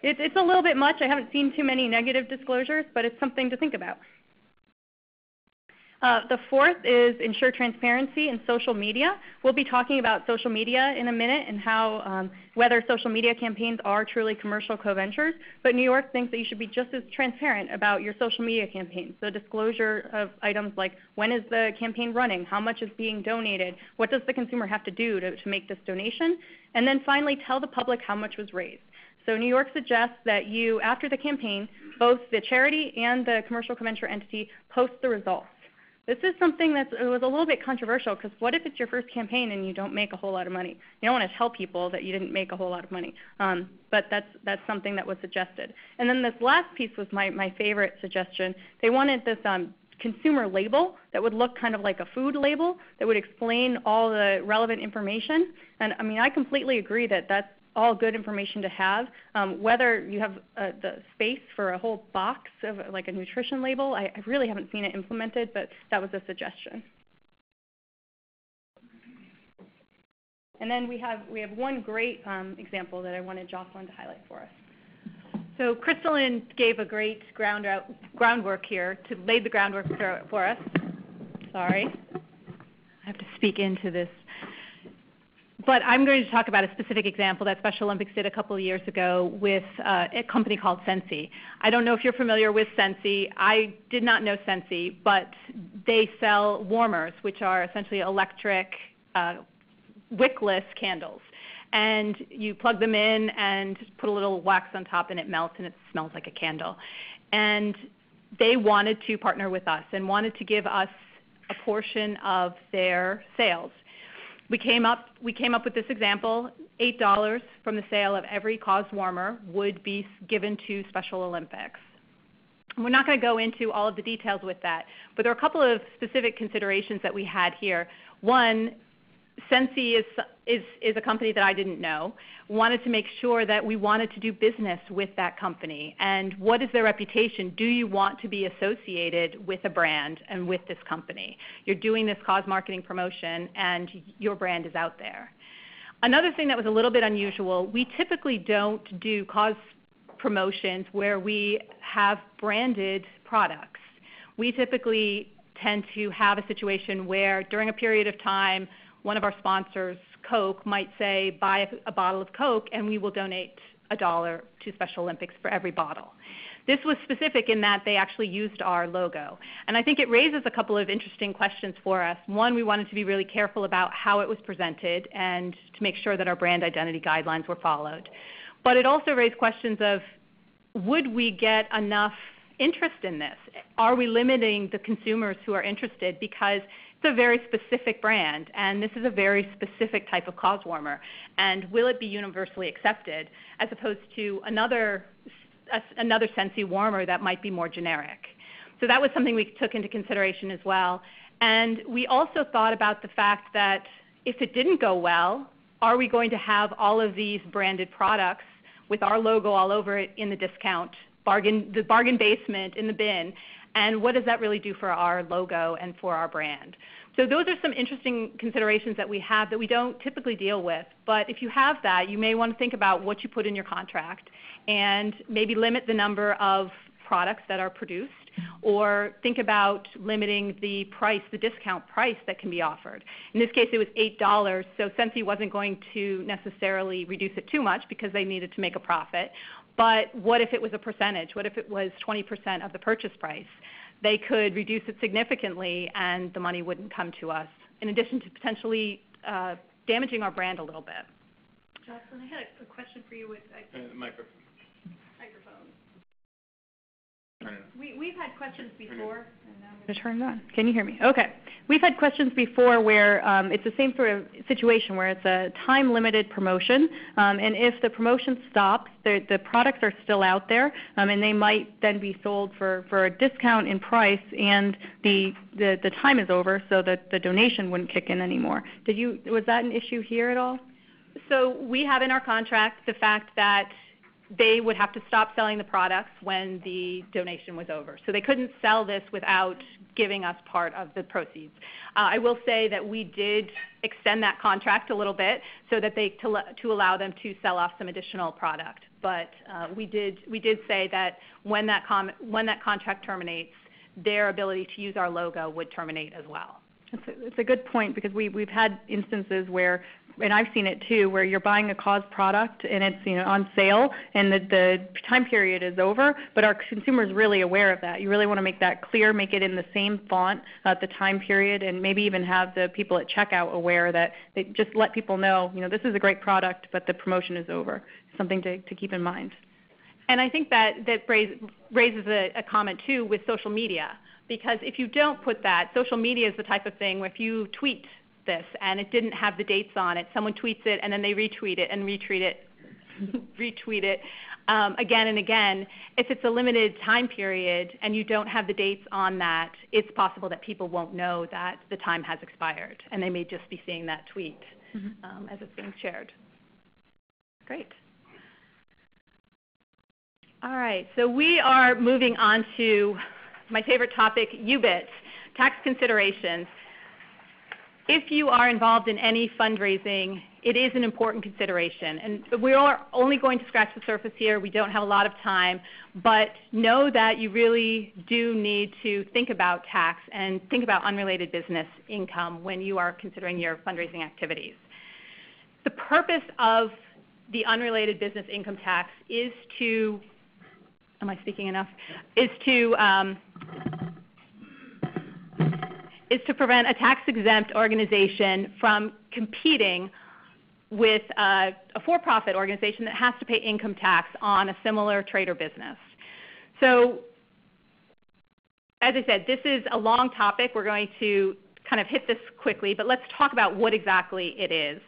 Speaker 2: It's a little bit much. I haven't seen too many negative disclosures, but it's something to think about. The fourth is ensure transparency in social media. We'll be talking about social media in a minute and how whether social media campaigns are truly commercial co-ventures, but New York thinks that you should be just as transparent about your social media campaigns. So disclosure of items like when is the campaign running, how much is being donated, what does the consumer have to do to make this donation, and then finally tell the public how much was raised. So New York suggests that you, after the campaign, both the charity and the commercial co-venture entity post the results. This is something that was a little bit controversial, because what if it's your first campaign and you don't make a whole lot of money? You don't want to tell people that you didn't make a whole lot of money, but that's something that was suggested. And then this last piece was my favorite suggestion. They wanted this consumer label that would look kind of like a food label that would explain all the relevant information. And I mean, I completely agree that that's all good information to have. Whether you have the space for a whole box of like a nutrition label, I really haven't seen it implemented, but that was a suggestion. And then we have one great example that I wanted Jocelyn to highlight for us.
Speaker 3: So Crystalline gave a great groundwork here to lay the groundwork for us. Sorry, I have to speak into this. But I'm going to talk about a specific example that Special Olympics did a couple of years ago with a company called Sensi. I don't know if you're familiar with Sensi. I did not know Sensi, but they sell warmers, which are essentially electric wickless candles. And you plug them in and put a little wax on top and it melts and it smells like a candle. And they wanted to partner with us and wanted to give us a portion of their sales. We came up with this example. $8 from the sale of every cause warmer would be given to Special Olympics. We're not going to go into all of the details with that, but there are a couple of specific considerations that we had here. One, Sensi is a company that I didn't know. Wanted to make sure that we wanted to do business with that company. And what is their reputation? Do you want to be associated with a brand and with this company? You're doing this cause marketing promotion and your brand is out there. Another thing that was a little bit unusual, we typically don't do cause promotions where we have branded products. We typically tend to have a situation where during a period of time, one of our sponsors, Coke, might say, buy a bottle of Coke and we will donate $1 to Special Olympics for every bottle. This was specific in that they actually used our logo. And I think it raises a couple of interesting questions for us. One, we wanted to be really careful about how it was presented and to make sure that our brand identity guidelines were followed. But it also raised questions of, would we get enough interest in this? Are we limiting the consumers who are interested? Because it's a very specific brand, and this is a very specific type of cause warmer. And will it be universally accepted as opposed to another Sensi warmer that might be more generic? So that was something we took into consideration as well. And we also thought about the fact that if it didn't go well, are we going to have all of these branded products with our logo all over it in the discount, the bargain basement in the bin? And what does that really do for our logo and for our brand? So those are some interesting considerations that we have that we don't typically deal with. But if you have that, you may want to think about what you put in your contract and maybe limit the number of products that are produced, or think about limiting the price, the discount price that can be offered. In this case, it was $8, so Sensi wasn't going to necessarily reduce it too much because they needed to make a profit. But what if it was a percentage? What if it was 20% of the purchase price? They could reduce it significantly and the money wouldn't come to us, in addition to potentially damaging our brand a little bit.
Speaker 2: Jocelyn, I had a question for you with
Speaker 1: microphone.
Speaker 2: We've had questions before, and now I'm going to turn it on. Can you hear me? Okay. We've had questions before where it's the same sort of situation where it's a time-limited promotion, and if the promotion stops, the products are still out there, and they might then be sold for a discount in price, and the time is over, so that the donation wouldn't kick in anymore. Was that an issue here at all?
Speaker 3: So we have in our contract the fact that they would have to stop selling the products when the donation was over. So they couldn't sell this without giving us part of the proceeds. I will say that we did extend that contract a little bit so that to allow them to sell off some additional product. But we did say that when that contract terminates, their ability to use our logo would terminate as well.
Speaker 2: It's a good point, because we've had instances where, and I've seen it too, where you're buying a cause product and it's on sale and the time period is over, but our consumer's really aware of that. You really want to make that clear, make it in the same font at the time period, and maybe even have the people at checkout aware that they just let people know, this is a great product, but the promotion is over. Something to keep in mind.
Speaker 3: And I think that raises a comment too with social media. Because if you don't put that, social media is the type of thing where if you tweet this and it didn't have the dates on it, someone tweets it and then they retweet it and retweet it again and again. If it's a limited time period and you don't have the dates on that, it's possible that people won't know that the time has expired, and they may just be seeing that tweet as it's being shared. Great. All right, so we are moving on to my favorite topic, UBITs, tax considerations. If you are involved in any fundraising, it is an important consideration. And we are only going to scratch the surface here. We don't have a lot of time. But know that you really do need to think about tax and think about unrelated business income when you are considering your fundraising activities. The purpose of the unrelated business income tax is to, am I speaking enough? Is to prevent a tax-exempt organization from competing with a for-profit organization that has to pay income tax on a similar trade or business. So, as I said, this is a long topic. We're going to kind of hit this quickly, but let's talk about what exactly it is.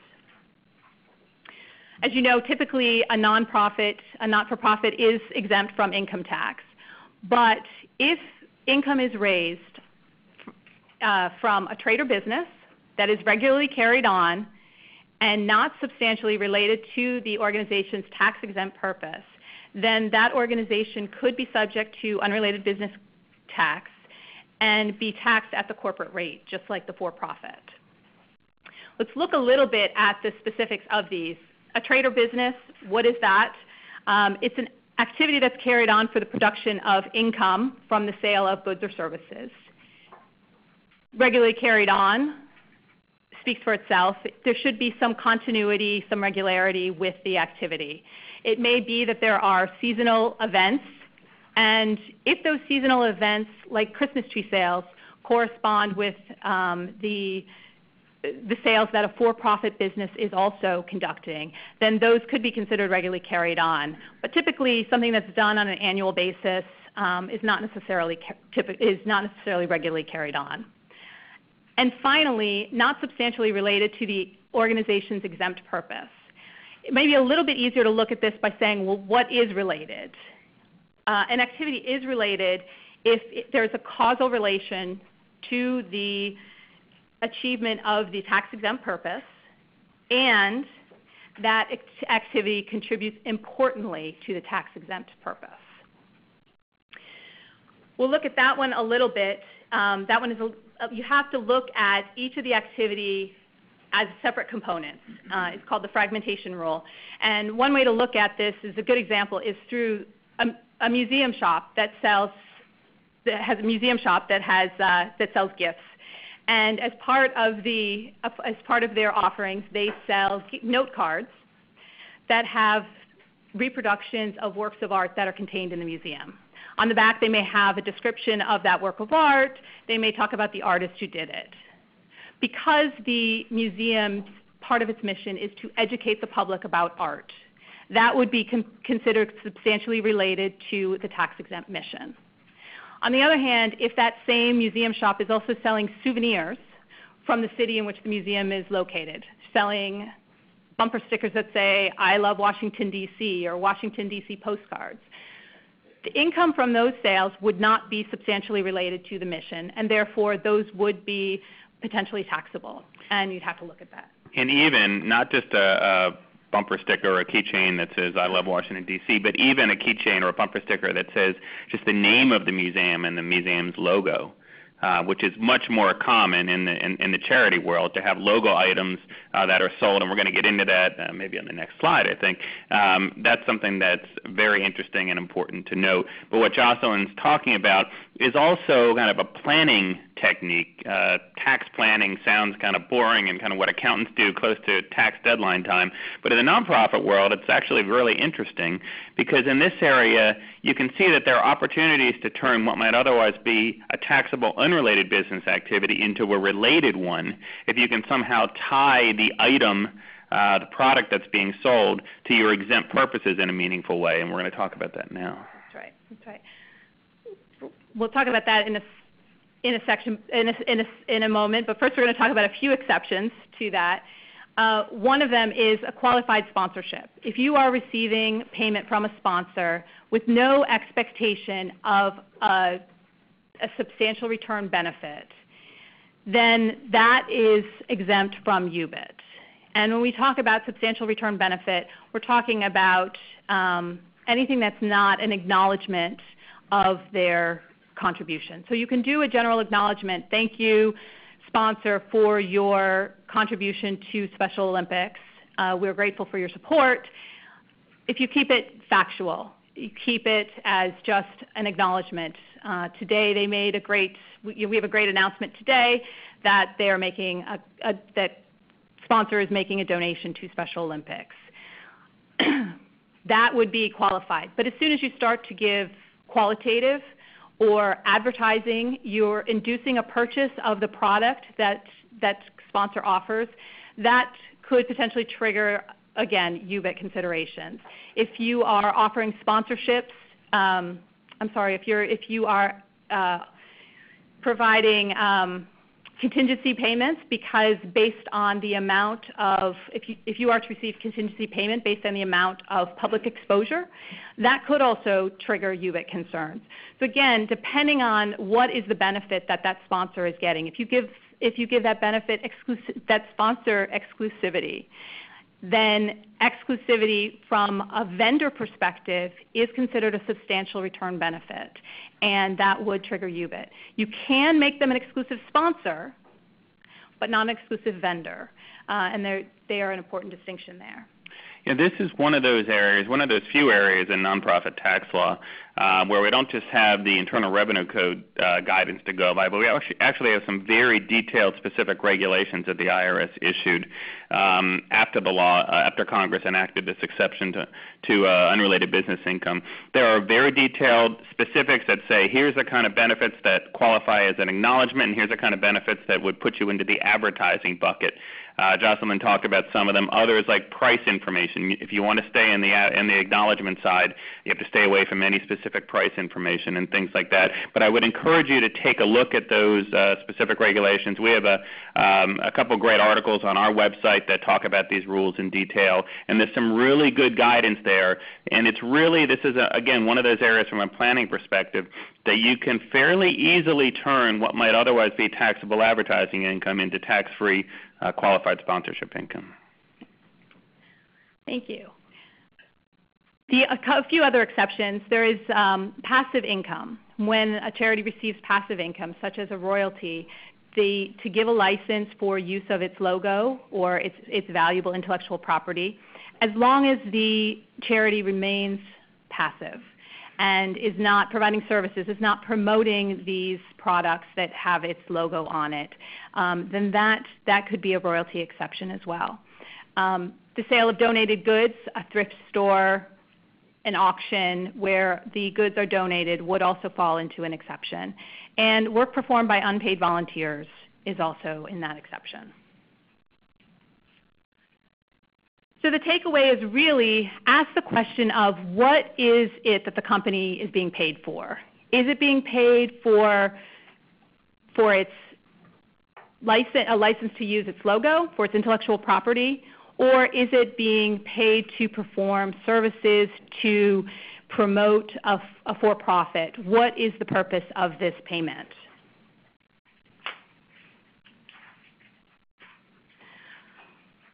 Speaker 3: As you know, typically a not-for-profit is exempt from income tax. But if income is raised from a trade or business that is regularly carried on and not substantially related to the organization's tax-exempt purpose, then that organization could be subject to unrelated business tax and be taxed at the corporate rate, just like the for-profit. Let's look a little bit at the specifics of these. A trade or business, what is that? It's an activity that's carried on for the production of income from the sale of goods or services. Regularly carried on speaks for itself. There should be some continuity, some regularity with the activity. It may be that there are seasonal events, and if those seasonal events, like Christmas tree sales, correspond with the sales that a for-profit business is also conducting, then those could be considered regularly carried on. But typically, something that's done on an annual basis is not necessarily regularly carried on. And finally, not substantially related to the organization's exempt purpose. It may be a little bit easier to look at this by saying, well, what is related? An activity is related if there's a causal relation to the achievement of the tax-exempt purpose, and that activity contributes importantly to the tax-exempt purpose. We'll look at that one a little bit. That one is you have to look at each of the activity as separate components. It's called the fragmentation rule. And one way to look at this is a good example is through a museum shop that sells gifts. And as part of their offerings, they sell note cards that have reproductions of works of art that are contained in the museum. On the back, they may have a description of that work of art. They may talk about the artist who did it. Because the museum, part of its mission is to educate the public about art, that would be considered substantially related to the tax-exempt mission. On the other hand, if that same museum shop is also selling souvenirs from the city in which the museum is located, selling bumper stickers that say, I love Washington, D.C., or Washington, D.C. postcards, the income from those sales would not be substantially related to the mission, and therefore those would be potentially taxable, and you'd have to look at that.
Speaker 1: And even not just a bumper sticker or a keychain that says I love Washington, D.C., but even a keychain or a bumper sticker that says just the name of the museum and the museum's logo, which is much more common in the charity world to have logo items that are sold, and we're going to get into that maybe on the next slide, I think. That's something that's very interesting and important to note. But what Jocelyn's talking about is also kind of a planning technique. Tax planning sounds kind of boring and kind of what accountants do close to tax deadline time. But in the nonprofit world, it's actually really interesting because in this area, you can see that there are opportunities to turn what might otherwise be a taxable unrelated business activity into a related one if you can somehow tie the item, the product that's being sold, to your exempt purposes in a meaningful way. And we're going to talk about that now.
Speaker 3: That's right. That's right. We'll talk about that in a moment, but first we're going to talk about a few exceptions to that. One of them is a qualified sponsorship. If you are receiving payment from a sponsor with no expectation of a substantial return benefit, then that is exempt from UBIT. And when we talk about substantial return benefit, we're talking about anything that's not an acknowledgement of their contribution. So you can do a general acknowledgement, thank you, sponsor, for your contribution to Special Olympics. We're grateful for your support. If you keep it factual, you keep it as just an acknowledgement. Today they made we have a great announcement today that they are making that sponsor is making a donation to Special Olympics. That would be qualified. But as soon as you start to give qualitative or advertising, you're inducing a purchase of the product that sponsor offers, that could potentially trigger, again, UBIT considerations. If you are offering sponsorships, if you are providing contingency payments because based on the amount of, if you are to receive contingency payment based on the amount of public exposure, that could also trigger UBIT concerns. So again, depending on what is the benefit that sponsor is getting, if you give that benefit, that sponsor exclusivity, then exclusivity from a vendor perspective is considered a substantial return benefit, and that would trigger UBIT. You can make them an exclusive sponsor, but not an exclusive vendor, and they are an important distinction there.
Speaker 1: Yeah, this is one of those areas, one of those few areas in nonprofit tax law where we don't just have the Internal Revenue Code guidance to go by, but we actually have some very detailed specific regulations that the IRS issued after Congress enacted this exception to unrelated business income. There are very detailed specifics that say here's the kind of benefits that qualify as an acknowledgement, and here's the kind of benefits that would put you into the advertising bucket. Jocelyn talked about some of them. Others, like price information. If you want to stay in the acknowledgement side, you have to stay away from any specific price information and things like that. But I would encourage you to take a look at those specific regulations. We have a couple great articles on our website that talk about these rules in detail, and there's some really good guidance there. And it's really, this is, again, one of those areas from a planning perspective that you can fairly easily turn what might otherwise be taxable advertising income into tax-free qualified sponsorship income.
Speaker 2: Thank you. A few other exceptions. There is passive income. When a charity receives passive income, such as a royalty, to give a license for use of its logo or its valuable intellectual property, as long as the charity remains passive and is not providing services, is not promoting these products that have its logo on it, then that could be a royalty exception as well. The sale of donated goods, a thrift store, an auction where the goods are donated would also fall into an exception. And work performed by unpaid volunteers is also in that exception. So the takeaway is really ask the question of what is it that the company is being paid for?
Speaker 3: Is it being paid for its a license to use its logo, for its intellectual property, or is it being paid to perform services to promote a for-profit? What is the purpose of this payment?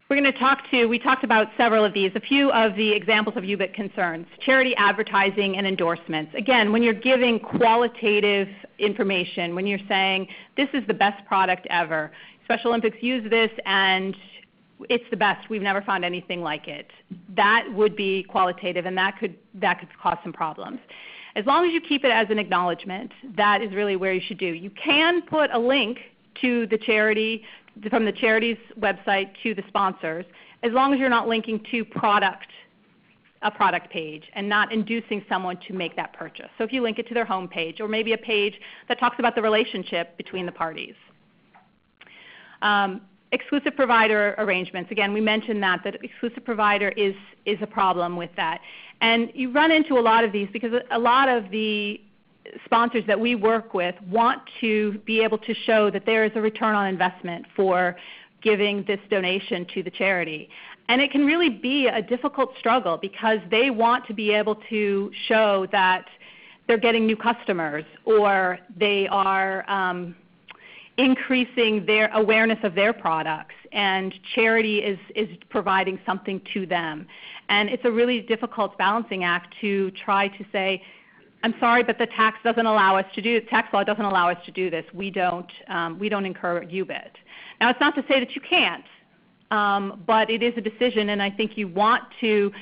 Speaker 3: We're going to we talked about several of these, a few of the examples of UBIT concerns. Charity advertising and endorsements. Again, when you're giving qualitative information, when you're saying this is the best product ever, Special Olympics use this and it's the best, we've never found anything like it, that would be qualitative, and that could cause some problems. As long as you keep it as an acknowledgement, that is really where you should do. You can put a link to the charity, from the charity's website to the sponsors, as long as you're not linking to a product page and not inducing someone to make that purchase. So if you link it to their home page, or maybe a page that talks about the relationship between the parties. Exclusive provider arrangements. Again, we mentioned that exclusive provider is a problem with that. And you run into a lot of these because a lot of the sponsors that we work with want to be able to show that there is a return on investment for giving this donation to the charity. And it can really be a difficult struggle because they want to be able to show that they're getting new customers, or they are increasing their awareness of their products, and charity is providing something to them. And it's a really difficult balancing act to try to say, I'm sorry, but the tax law doesn't allow us to do this. We don't incur UBIT. Now, it's not to say that you can't, but it is a decision, and I think you want to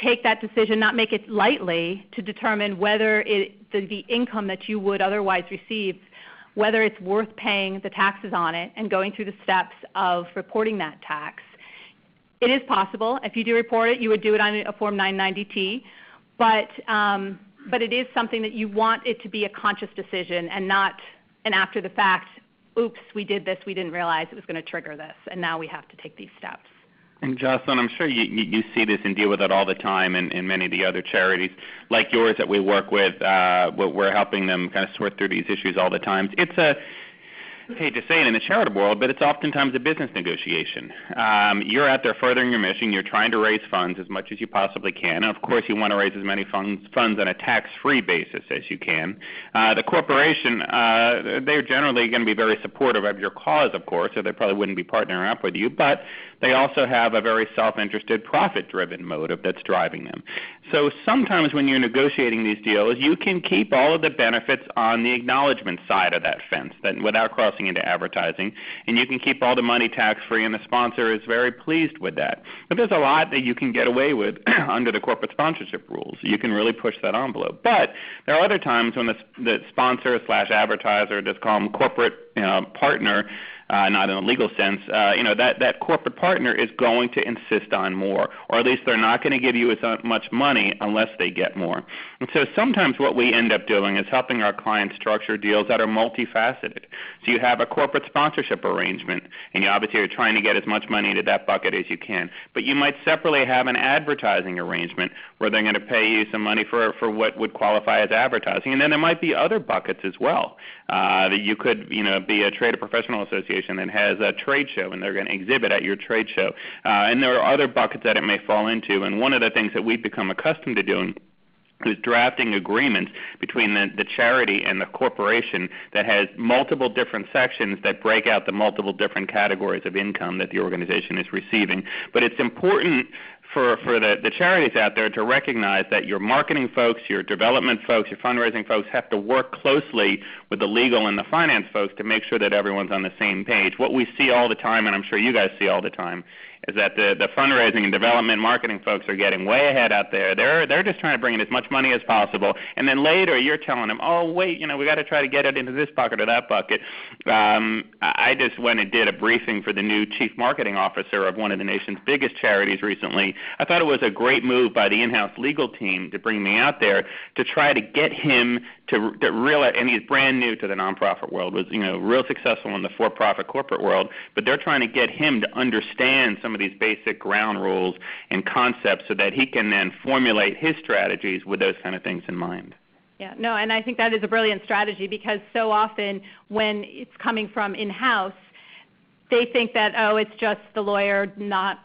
Speaker 3: take that decision, not make it lightly, to determine whether the income that you would otherwise receive, whether it's worth paying the taxes on it and going through the steps of reporting that tax. It is possible. If you do report it, you would do it on a Form 990T, but it is something that you want it to be a conscious decision and not an after the fact, oops, we did this, we didn't realize it was going to trigger this, and now we have to take these steps.
Speaker 1: And Jocelyn, I'm sure you see this and deal with it all the time in many of the other charities like yours that we work with. We're helping them kind of sort through these issues all the time. It's I hate to say it in the charitable world, but it's oftentimes a business negotiation. You're out there furthering your mission. You're trying to raise funds as much as you possibly can. And of course, you want to raise as many funds on a tax-free basis as you can. The corporation, they're generally going to be very supportive of your cause, of course, or they probably wouldn't be partnering up with you. But they also have a very self-interested, profit-driven motive that's driving them. So sometimes when you're negotiating these deals, you can keep all of the benefits on the acknowledgement side of that fence without crossing into advertising, and you can keep all the money tax-free, and the sponsor is very pleased with that. But there's a lot that you can get away with under the corporate sponsorship rules. You can really push that envelope. But there are other times when the sponsor/advertiser, just call them corporate partner, not in a legal sense, that corporate partner is going to insist on more, or at least they're not going to give you as much money unless they get more. And so sometimes what we end up doing is helping our clients structure deals that are multifaceted. So you have a corporate sponsorship arrangement, and you obviously are trying to get as much money into that bucket as you can. But you might separately have an advertising arrangement where they're going to pay you some money for what would qualify as advertising. And then there might be other buckets as well. That you could be a trade or professional association that has a trade show, and they're going to exhibit at your trade show. And there are other buckets that it may fall into. And one of the things that we've become accustomed to doing is drafting agreements between the charity and the corporation that has multiple different sections that break out the multiple different categories of income that the organization is receiving. But it's important for the charities out there to recognize that your marketing folks, your development folks, your fundraising folks have to work closely with the legal and the finance folks to make sure that everyone's on the same page. What we see all the time, and I'm sure you guys see all the time, is that the fundraising and development marketing folks are getting way ahead out there. They're just trying to bring in as much money as possible, and then later you're telling them, oh wait, we got to try to get it into this bucket or that bucket. I just went and did a briefing for the new chief marketing officer of one of the nation's biggest charities recently. I thought it was a great move by the in-house legal team to bring me out there to try to get him to realize, and he's brand new to the nonprofit world, was real successful in the for-profit corporate world, but they're trying to get him to understand some of these basic ground rules and concepts so that he can then formulate his strategies with those kind of things in mind.
Speaker 3: Yeah, no, and I think that is a brilliant strategy because so often when it's coming from in-house, they think that, oh, it's just the lawyer not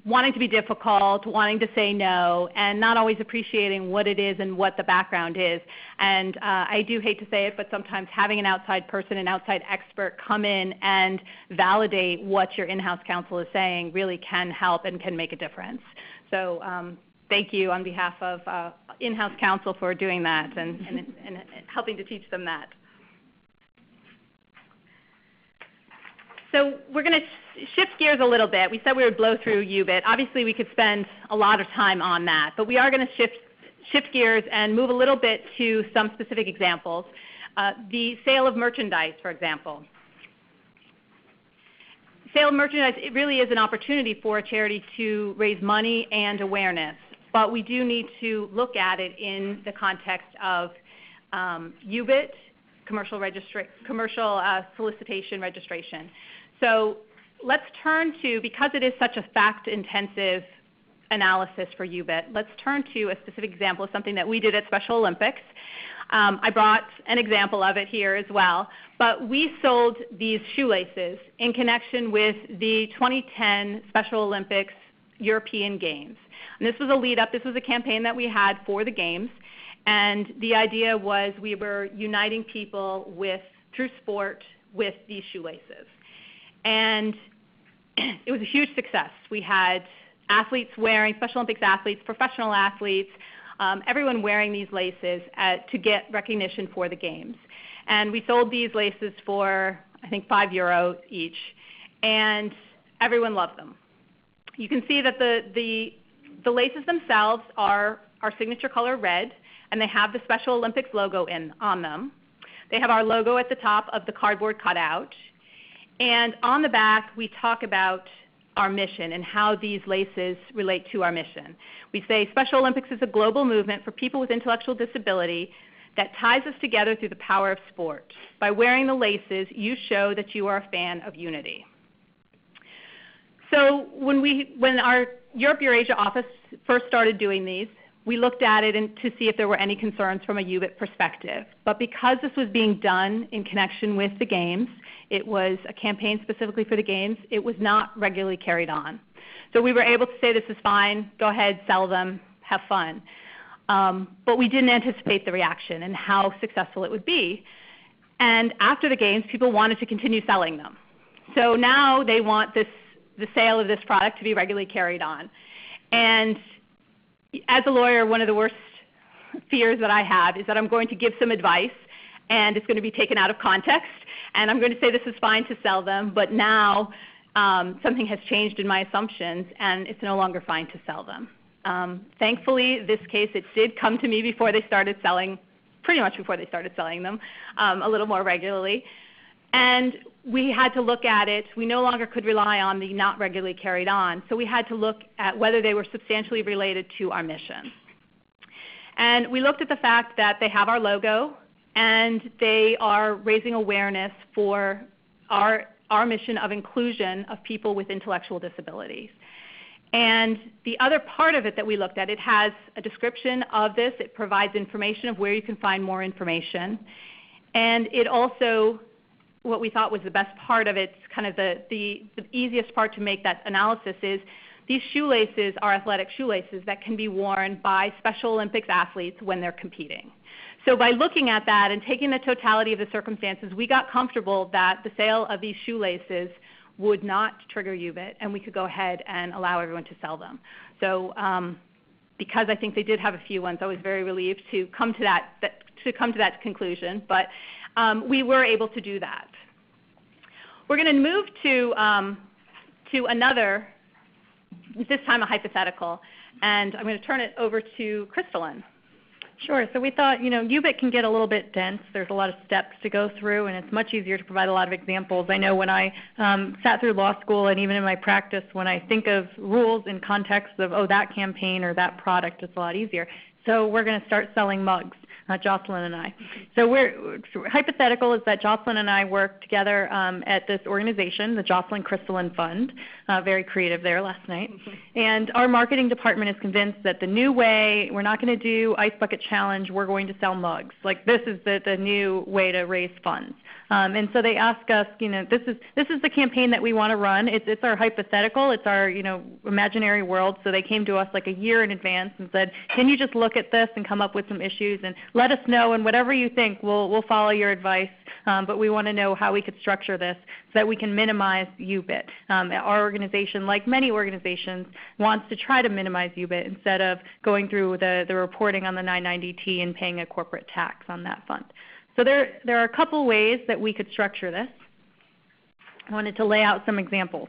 Speaker 3: wanting to be difficult, wanting to say no, and not always appreciating what it is and what the background is. And I do hate to say it, but sometimes having an outside person, an outside expert come in and validate what your in-house counsel is saying really can help and can make a difference. So thank you on behalf of in-house counsel for doing that and helping to teach them that. So we're going to shift gears a little bit. We said we would blow through UBIT. Obviously, we could spend a lot of time on that, but we are going to shift gears and move a little bit to some specific examples. The sale of merchandise, for example. Sale of merchandise, it really is an opportunity for a charity to raise money and awareness, but we do need to look at it in the context of UBIT, commercial solicitation registration. So let's turn to, because it is such a fact-intensive analysis for UBIT, let's turn to a specific example of something that we did at Special Olympics. I brought an example of it here as well, but we sold these shoelaces in connection with the 2010 Special Olympics European Games. And this was a lead-up, this was a campaign that we had for the Games, and the idea was we were uniting people through sport with these shoelaces. And it was a huge success. We had athletes wearing, Special Olympics athletes, professional athletes, everyone wearing these laces to get recognition for the Games. And we sold these laces for, I think, €5 each, and everyone loved them. You can see that the laces themselves are our signature color red, and they have the Special Olympics logo on them. They have our logo at the top of the cardboard cutout. And on the back, we talk about our mission and how these laces relate to our mission. We say Special Olympics is a global movement for people with intellectual disability that ties us together through the power of sport. By wearing the laces, you show that you are a fan of unity. So when our Europe-Eurasia office first started doing these, we looked at it to see if there were any concerns from a UBIT perspective. But because this was being done in connection with the Games, it was a campaign specifically for the Games, it was not regularly carried on. So we were able to say this is fine, go ahead, sell them, have fun. But we didn't anticipate the reaction and how successful it would be. And after the Games, people wanted to continue selling them. So now they want the sale of this product to be regularly carried on. And as a lawyer, one of the worst fears that I have is that I'm going to give some advice and it's going to be taken out of context, and I'm going to say this is fine to sell them, but now something has changed in my assumptions and it's no longer fine to sell them. Thankfully, this case, it did come to me before they started selling, pretty much before they started selling them, a little more regularly. And we had to look at it. We no longer could rely on the not regularly carried on, so we had to look at whether they were substantially related to our mission. And we looked at the fact that they have our logo and they are raising awareness for our mission of inclusion of people with intellectual disabilities. And the other part of it that we looked at, it has a description of this. It provides information of where you can find more information. And it also, what we thought was the best part of it, kind of the easiest part to make that analysis is these shoelaces are athletic shoelaces that can be worn by Special Olympics athletes when they're competing. So by looking at that and taking the totality of the circumstances, we got comfortable that the sale of these shoelaces would not trigger UBIT, and we could go ahead and allow everyone to sell them. So because I think they did have a few ones, I was very relieved to come to that conclusion, but we were able to do that. We're going to move to another, this time a hypothetical, and I'm going to turn it over to Crystalline.
Speaker 2: Sure. So we thought, UBIT can get a little bit dense. There's a lot of steps to go through, and it's much easier to provide a lot of examples. I know when I sat through law school and even in my practice, when I think of rules in context of, oh, that campaign or that product, it's a lot easier. So we're going to start selling mugs. Jocelyn and I. So hypothetical is that Jocelyn and I work together at this organization, the Jocelyn Crystalline Fund. Very creative there last night. And our marketing department is convinced that the new way, we're not going to do Ice Bucket Challenge, we're going to sell mugs. Like this is the new way to raise funds. And so they ask us, this is the campaign that we want to run. It's our hypothetical. It's our, imaginary world. So they came to us like a year in advance and said, can you just look at this and come up with some issues and let us know, and whatever you think, we'll follow your advice. But we want to know how we could structure this so that we can minimize UBIT. Our organization, like many organizations, wants to try to minimize UBIT instead of going through the reporting on the 990T and paying a corporate tax on that fund. So there are a couple ways that we could structure this. I wanted to lay out some examples.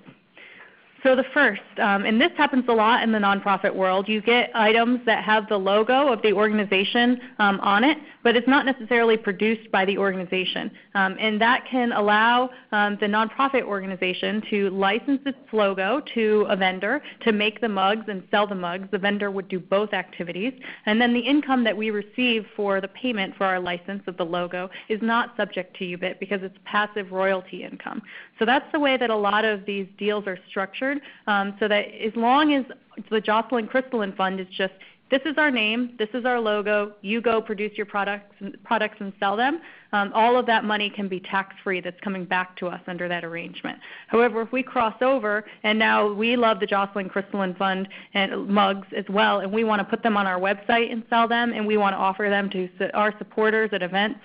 Speaker 2: So the first, and this happens a lot in the nonprofit world, you get items that have the logo of the organization on it, but it's not necessarily produced by the organization. And that can allow the nonprofit organization to license its logo to a vendor to make the mugs and sell the mugs. The vendor would do both activities. And then the income that we receive for the payment for our license of the logo is not subject to UBIT because it's passive royalty income. So that's the way that a lot of these deals are structured, so that as long as the Jocelyn Crystalline Fund is just, this is our name, this is our logo, you go produce your products and sell them, all of that money can be tax-free that's coming back to us under that arrangement. However, if we cross over and now we love the Jocelyn Crystalline Fund and mugs as well, and we want to put them on our website and sell them, and we want to offer them to our supporters at events,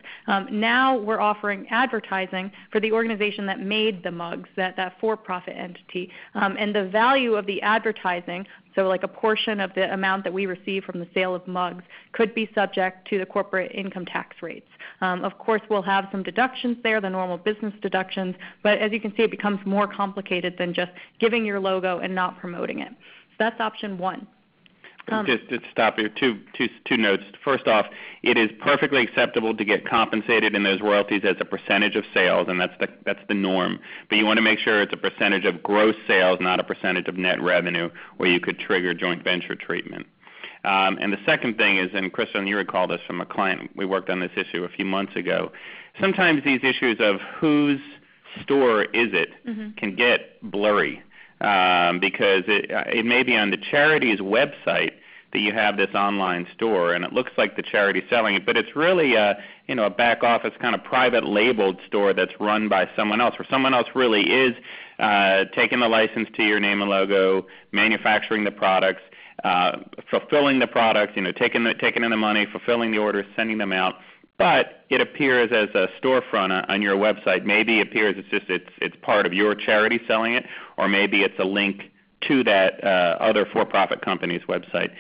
Speaker 2: now we're offering advertising for the organization that made the mugs, that for-profit entity. And the value of the advertising, so like a portion of the amount that we receive from the sale of mugs, could be subject to the corporate income tax rates. Of course, we'll have some deductions there, the normal business deductions, but as you can see, it becomes more complicated than just giving your logo and not promoting it. So that's option one.
Speaker 1: Just to stop here, two notes. First off, it is perfectly acceptable to get compensated in those royalties as a percentage of sales, and that's the norm. But you want to make sure it's a percentage of gross sales, not a percentage of net revenue, where you could trigger joint venture treatment. And the second thing is, and Kristen, you recall this from a client, we worked on this issue a few months ago, sometimes these issues of whose store is it can get blurry. Because it may be on the charity's website that you have this online store, and it looks like the charity's selling it, but it's really a back office kind of private labeled store that's run by someone else, where someone else really is taking the license to your name and logo, manufacturing the products, fulfilling the products, taking in the money, fulfilling the orders, sending them out. But it appears as a storefront on your website. Maybe it appears it's part of your charity selling it, or maybe it's a link to that other for-profit company's website.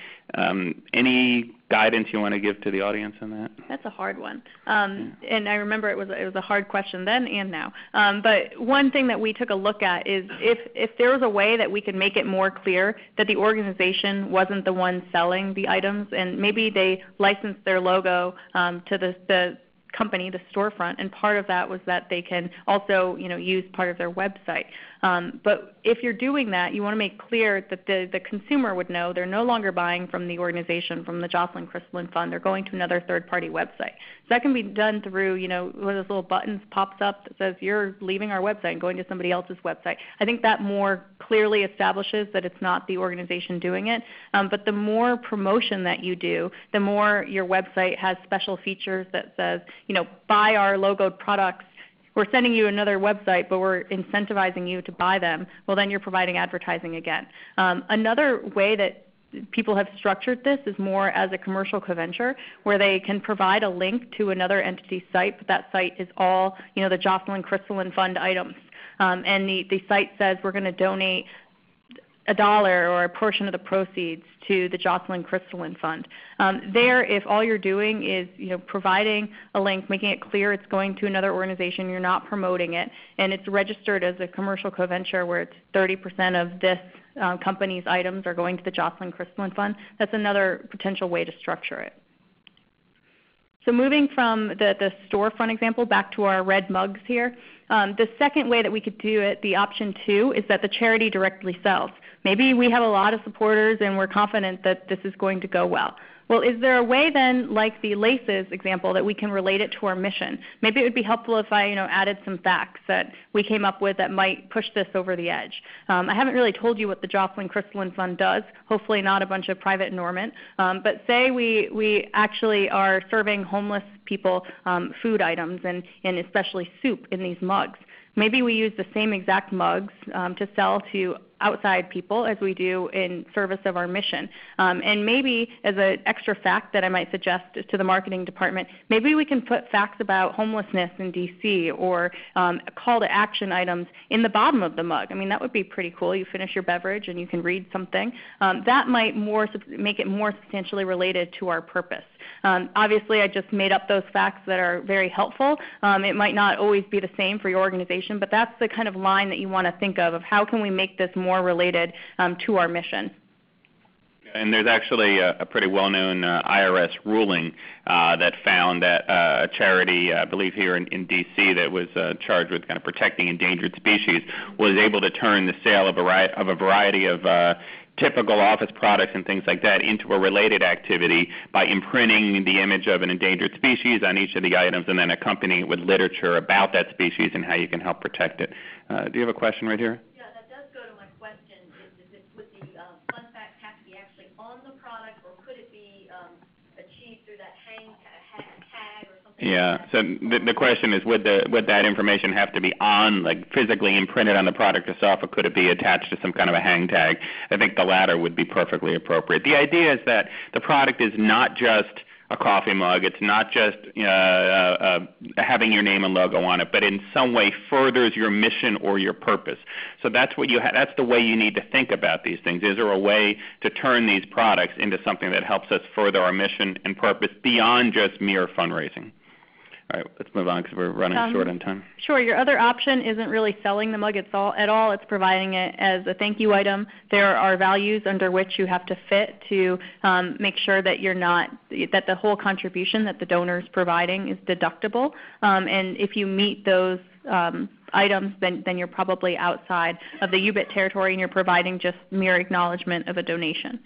Speaker 1: Any guidance you want to give to the audience on that?
Speaker 2: That's a hard one. And I remember it was a hard question then and now. But one thing that we took a look at is if there was a way that we could make it more clear that the organization wasn't the one selling the items, and maybe they licensed their logo to the company, the storefront, and part of that was that they can also use part of their website. But if you're doing that, you want to make clear that the consumer would know they're no longer buying from the organization, from the Jocelyn Crystalline Fund. They're going to another third-party website. So that can be done through, one of those little buttons pops up that says you're leaving our website and going to somebody else's website. I think that more clearly establishes that it's not the organization doing it. But the more promotion that you do, the more your website has special features that says, buy our logoed products. We're sending you another website, but we're incentivizing you to buy them. Well, then you're providing advertising again. Another way that people have structured this is more as a commercial co-venture, where they can provide a link to another entity's site, but that site is all the Jocelyn Crystalline Fund items. And the site says we're going to donate $1 or a portion of the proceeds to the Jocelyn Crystalline Fund. There, if all you're doing is providing a link, making it clear it's going to another organization, you're not promoting it, and it's registered as a commercial co-venture where it's 30% of this company's items are going to the Jocelyn Crystalline Fund, that's another potential way to structure it. So moving from the storefront example back to our red mugs here, the second way that we could do it, the option 2, is that the charity directly sells. Maybe we have a lot of supporters and we're confident that this is going to go well. Well, is there a way then, like the laces example, that we can relate it to our mission? Maybe it would be helpful if I added some facts that we came up with that might push this over the edge. I haven't really told you what the Jocelyn Crystalline Fund does, hopefully not a bunch of private endowment, but say we actually are serving homeless people food items and especially soup in these mugs. Maybe we use the same exact mugs to sell to outside people as we do in service of our mission. And maybe as an extra fact that I might suggest to the marketing department, maybe we can put facts about homelessness in DC or call to action items in the bottom of the mug. I mean, that would be pretty cool. You finish your beverage and you can read something. That might make it more substantially related to our purpose. Obviously, I just made up those facts that are very helpful. It might not always be the same for your organization, but that's the kind of line that you want to think of how can we make this more related to our mission.
Speaker 1: And there's actually a pretty well-known IRS ruling that found that a charity, I believe here in D.C., that was charged with kind of protecting endangered species was able to turn the sale of a variety of typical office products and things like that into a related activity by imprinting the image of an endangered species on each of the items and then accompanying it with literature about that species and how you can help protect it. Do you have a question right here?
Speaker 4: Yeah, that does go to my question. Would the fun facts have to be actually on the product, or could it be achieved through that tag or something?
Speaker 1: Yeah, so the question is, would that information have to be on, like physically imprinted on the product itself, or could it be attached to some kind of a hang tag? I think the latter would be perfectly appropriate. The idea is that the product is not just a coffee mug, it's not just having your name and logo on it, but in some way furthers your mission or your purpose. So that's what that's the way you need to think about these things. Is there a way to turn these products into something that helps us further our mission and purpose beyond just mere fundraising? All right, let's move on because we're running short on time.
Speaker 2: Sure. Your other option isn't really selling the mug at all. It's providing it as a thank you item. There are values under which you have to fit to make sure that that the whole contribution that the donor is providing is deductible. And if you meet those items, then you're probably outside of the UBIT territory and you're providing just mere acknowledgement of a donation.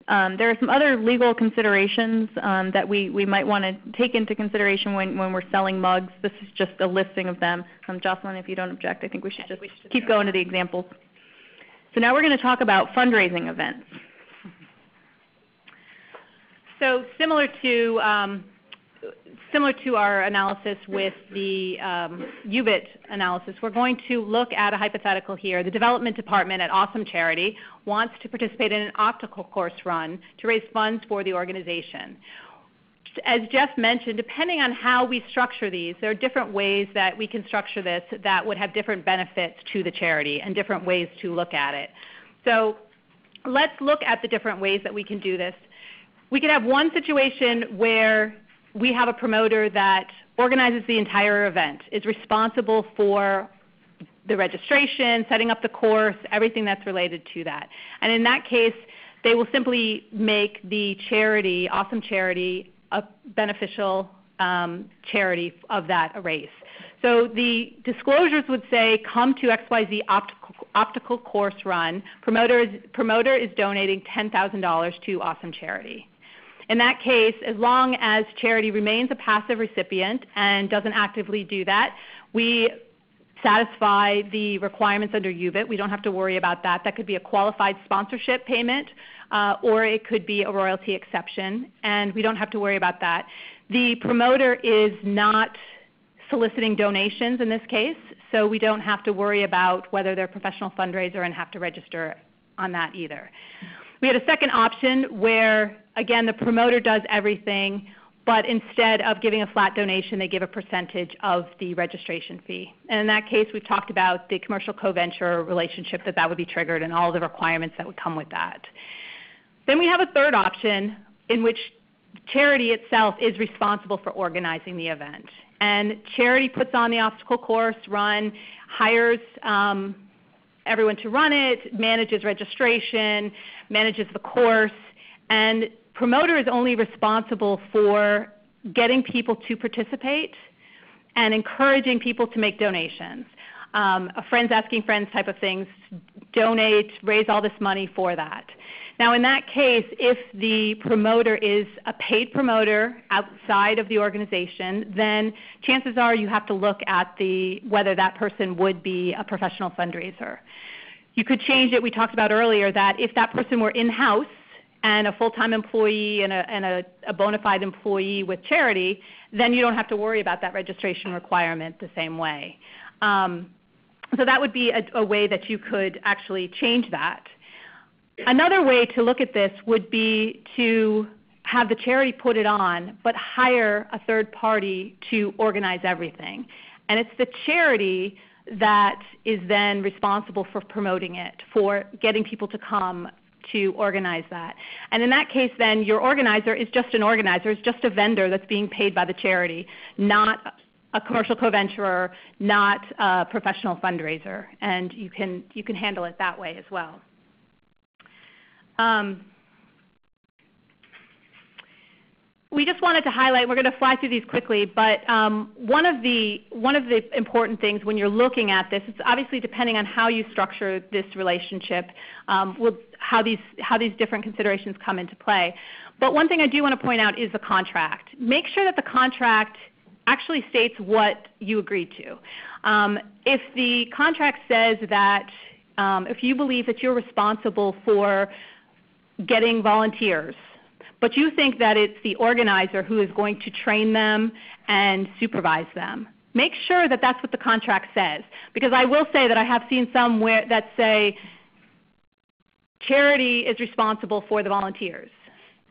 Speaker 2: There are some other legal considerations that we might want to take into consideration when we're selling mugs. This is just a listing of them. Jocelyn, if you don't object, I think we should just keep going to the examples. So now we're going to talk about fundraising events.
Speaker 3: So similar to our analysis with the UBIT analysis, we're going to look at a hypothetical here. The development department at Awesome Charity wants to participate in an optical course run to raise funds for the organization. As Jeff mentioned, depending on how we structure these, there are different ways that we can structure this that would have different benefits to the charity and different ways to look at it. So let's look at the different ways that we can do this. We could have one situation where we have a promoter that organizes the entire event, is responsible for the registration, setting up the course, everything that's related to that. And in that case, they will simply make the charity, Awesome Charity, a beneficial charity of that race. So the disclosures would say, come to XYZ optical course run. Promoter is donating $10,000 to Awesome Charity. In that case, as long as charity remains a passive recipient and doesn't actively do that, we satisfy the requirements under UBIT. We don't have to worry about that. That could be a qualified sponsorship payment or it could be a royalty exception, and we don't have to worry about that. The promoter is not soliciting donations in this case, so we don't have to worry about whether they're a professional fundraiser and have to register on that either. We had a second option where, again, the promoter does everything, but instead of giving a flat donation, they give a percentage of the registration fee. And in that case, we've talked about the commercial co-venture relationship that would be triggered and all the requirements that would come with that. Then we have a third option in which charity itself is responsible for organizing the event. And charity puts on the obstacle course run, hires everyone to run it, manages registration, manages the course, and promoter is only responsible for getting people to participate and encouraging people to make donations. A friends asking friends type of things, donate, raise all this money for that. Now, in that case, if the promoter is a paid promoter outside of the organization, then chances are you have to look at whether that person would be a professional fundraiser. You could change it. We talked about earlier that if that person were in-house and a full-time employee and a bona fide employee with charity, then you don't have to worry about that registration requirement the same way. So that would be a way that you could actually change that. Another way to look at this would be to have the charity put it on, but hire a third party to organize everything. And it's the charity that is then responsible for promoting it, for getting people to come to organize that. And in that case, then, your organizer is just an organizer, is just a vendor that's being paid by the charity, not a commercial co-venturer, not a professional fundraiser. And you can handle it that way as well. We just wanted to highlight, we're going to fly through these quickly, but one of the important things when you're looking at this, it's obviously depending on how you structure this relationship, how these different considerations come into play. But one thing I do want to point out is the contract. Make sure that the contract actually states what you agreed to. If the contract says that if you believe that you're responsible for getting volunteers, but you think that it's the organizer who is going to train them and supervise them, make sure that that's what the contract says. Because I will say that I have seen some that say charity is responsible for the volunteers.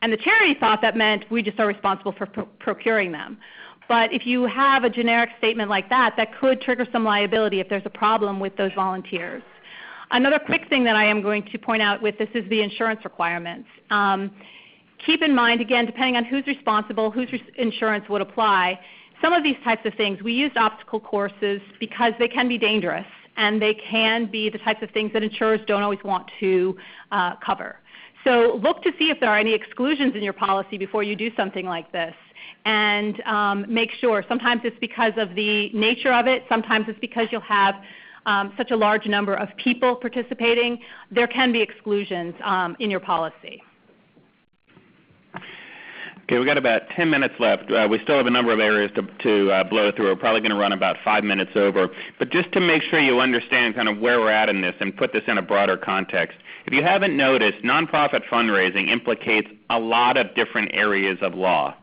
Speaker 3: And the charity thought that meant we just are responsible for procuring them. But if you have a generic statement like that, that could trigger some liability if there's a problem with those volunteers. Another quick thing that I am going to point out with this is the insurance requirements. Keep in mind, again, depending on who's responsible, whose insurance would apply, some of these types of things, we used obstacle courses because they can be dangerous and they can be the types of things that insurers don't always want to cover. So look to see if there are any exclusions in your policy before you do something like this. And make sure. Sometimes it's because of the nature of it. Sometimes it's because you'll have such a large number of people participating. There can be exclusions in your policy.
Speaker 1: Okay, we've got about 10 minutes left. We still have a number of areas to blow through. We're probably going to run about 5 minutes over. But just to make sure you understand kind of where we're at in this and put this in a broader context, if you haven't noticed, nonprofit fundraising implicates a lot of different areas of law.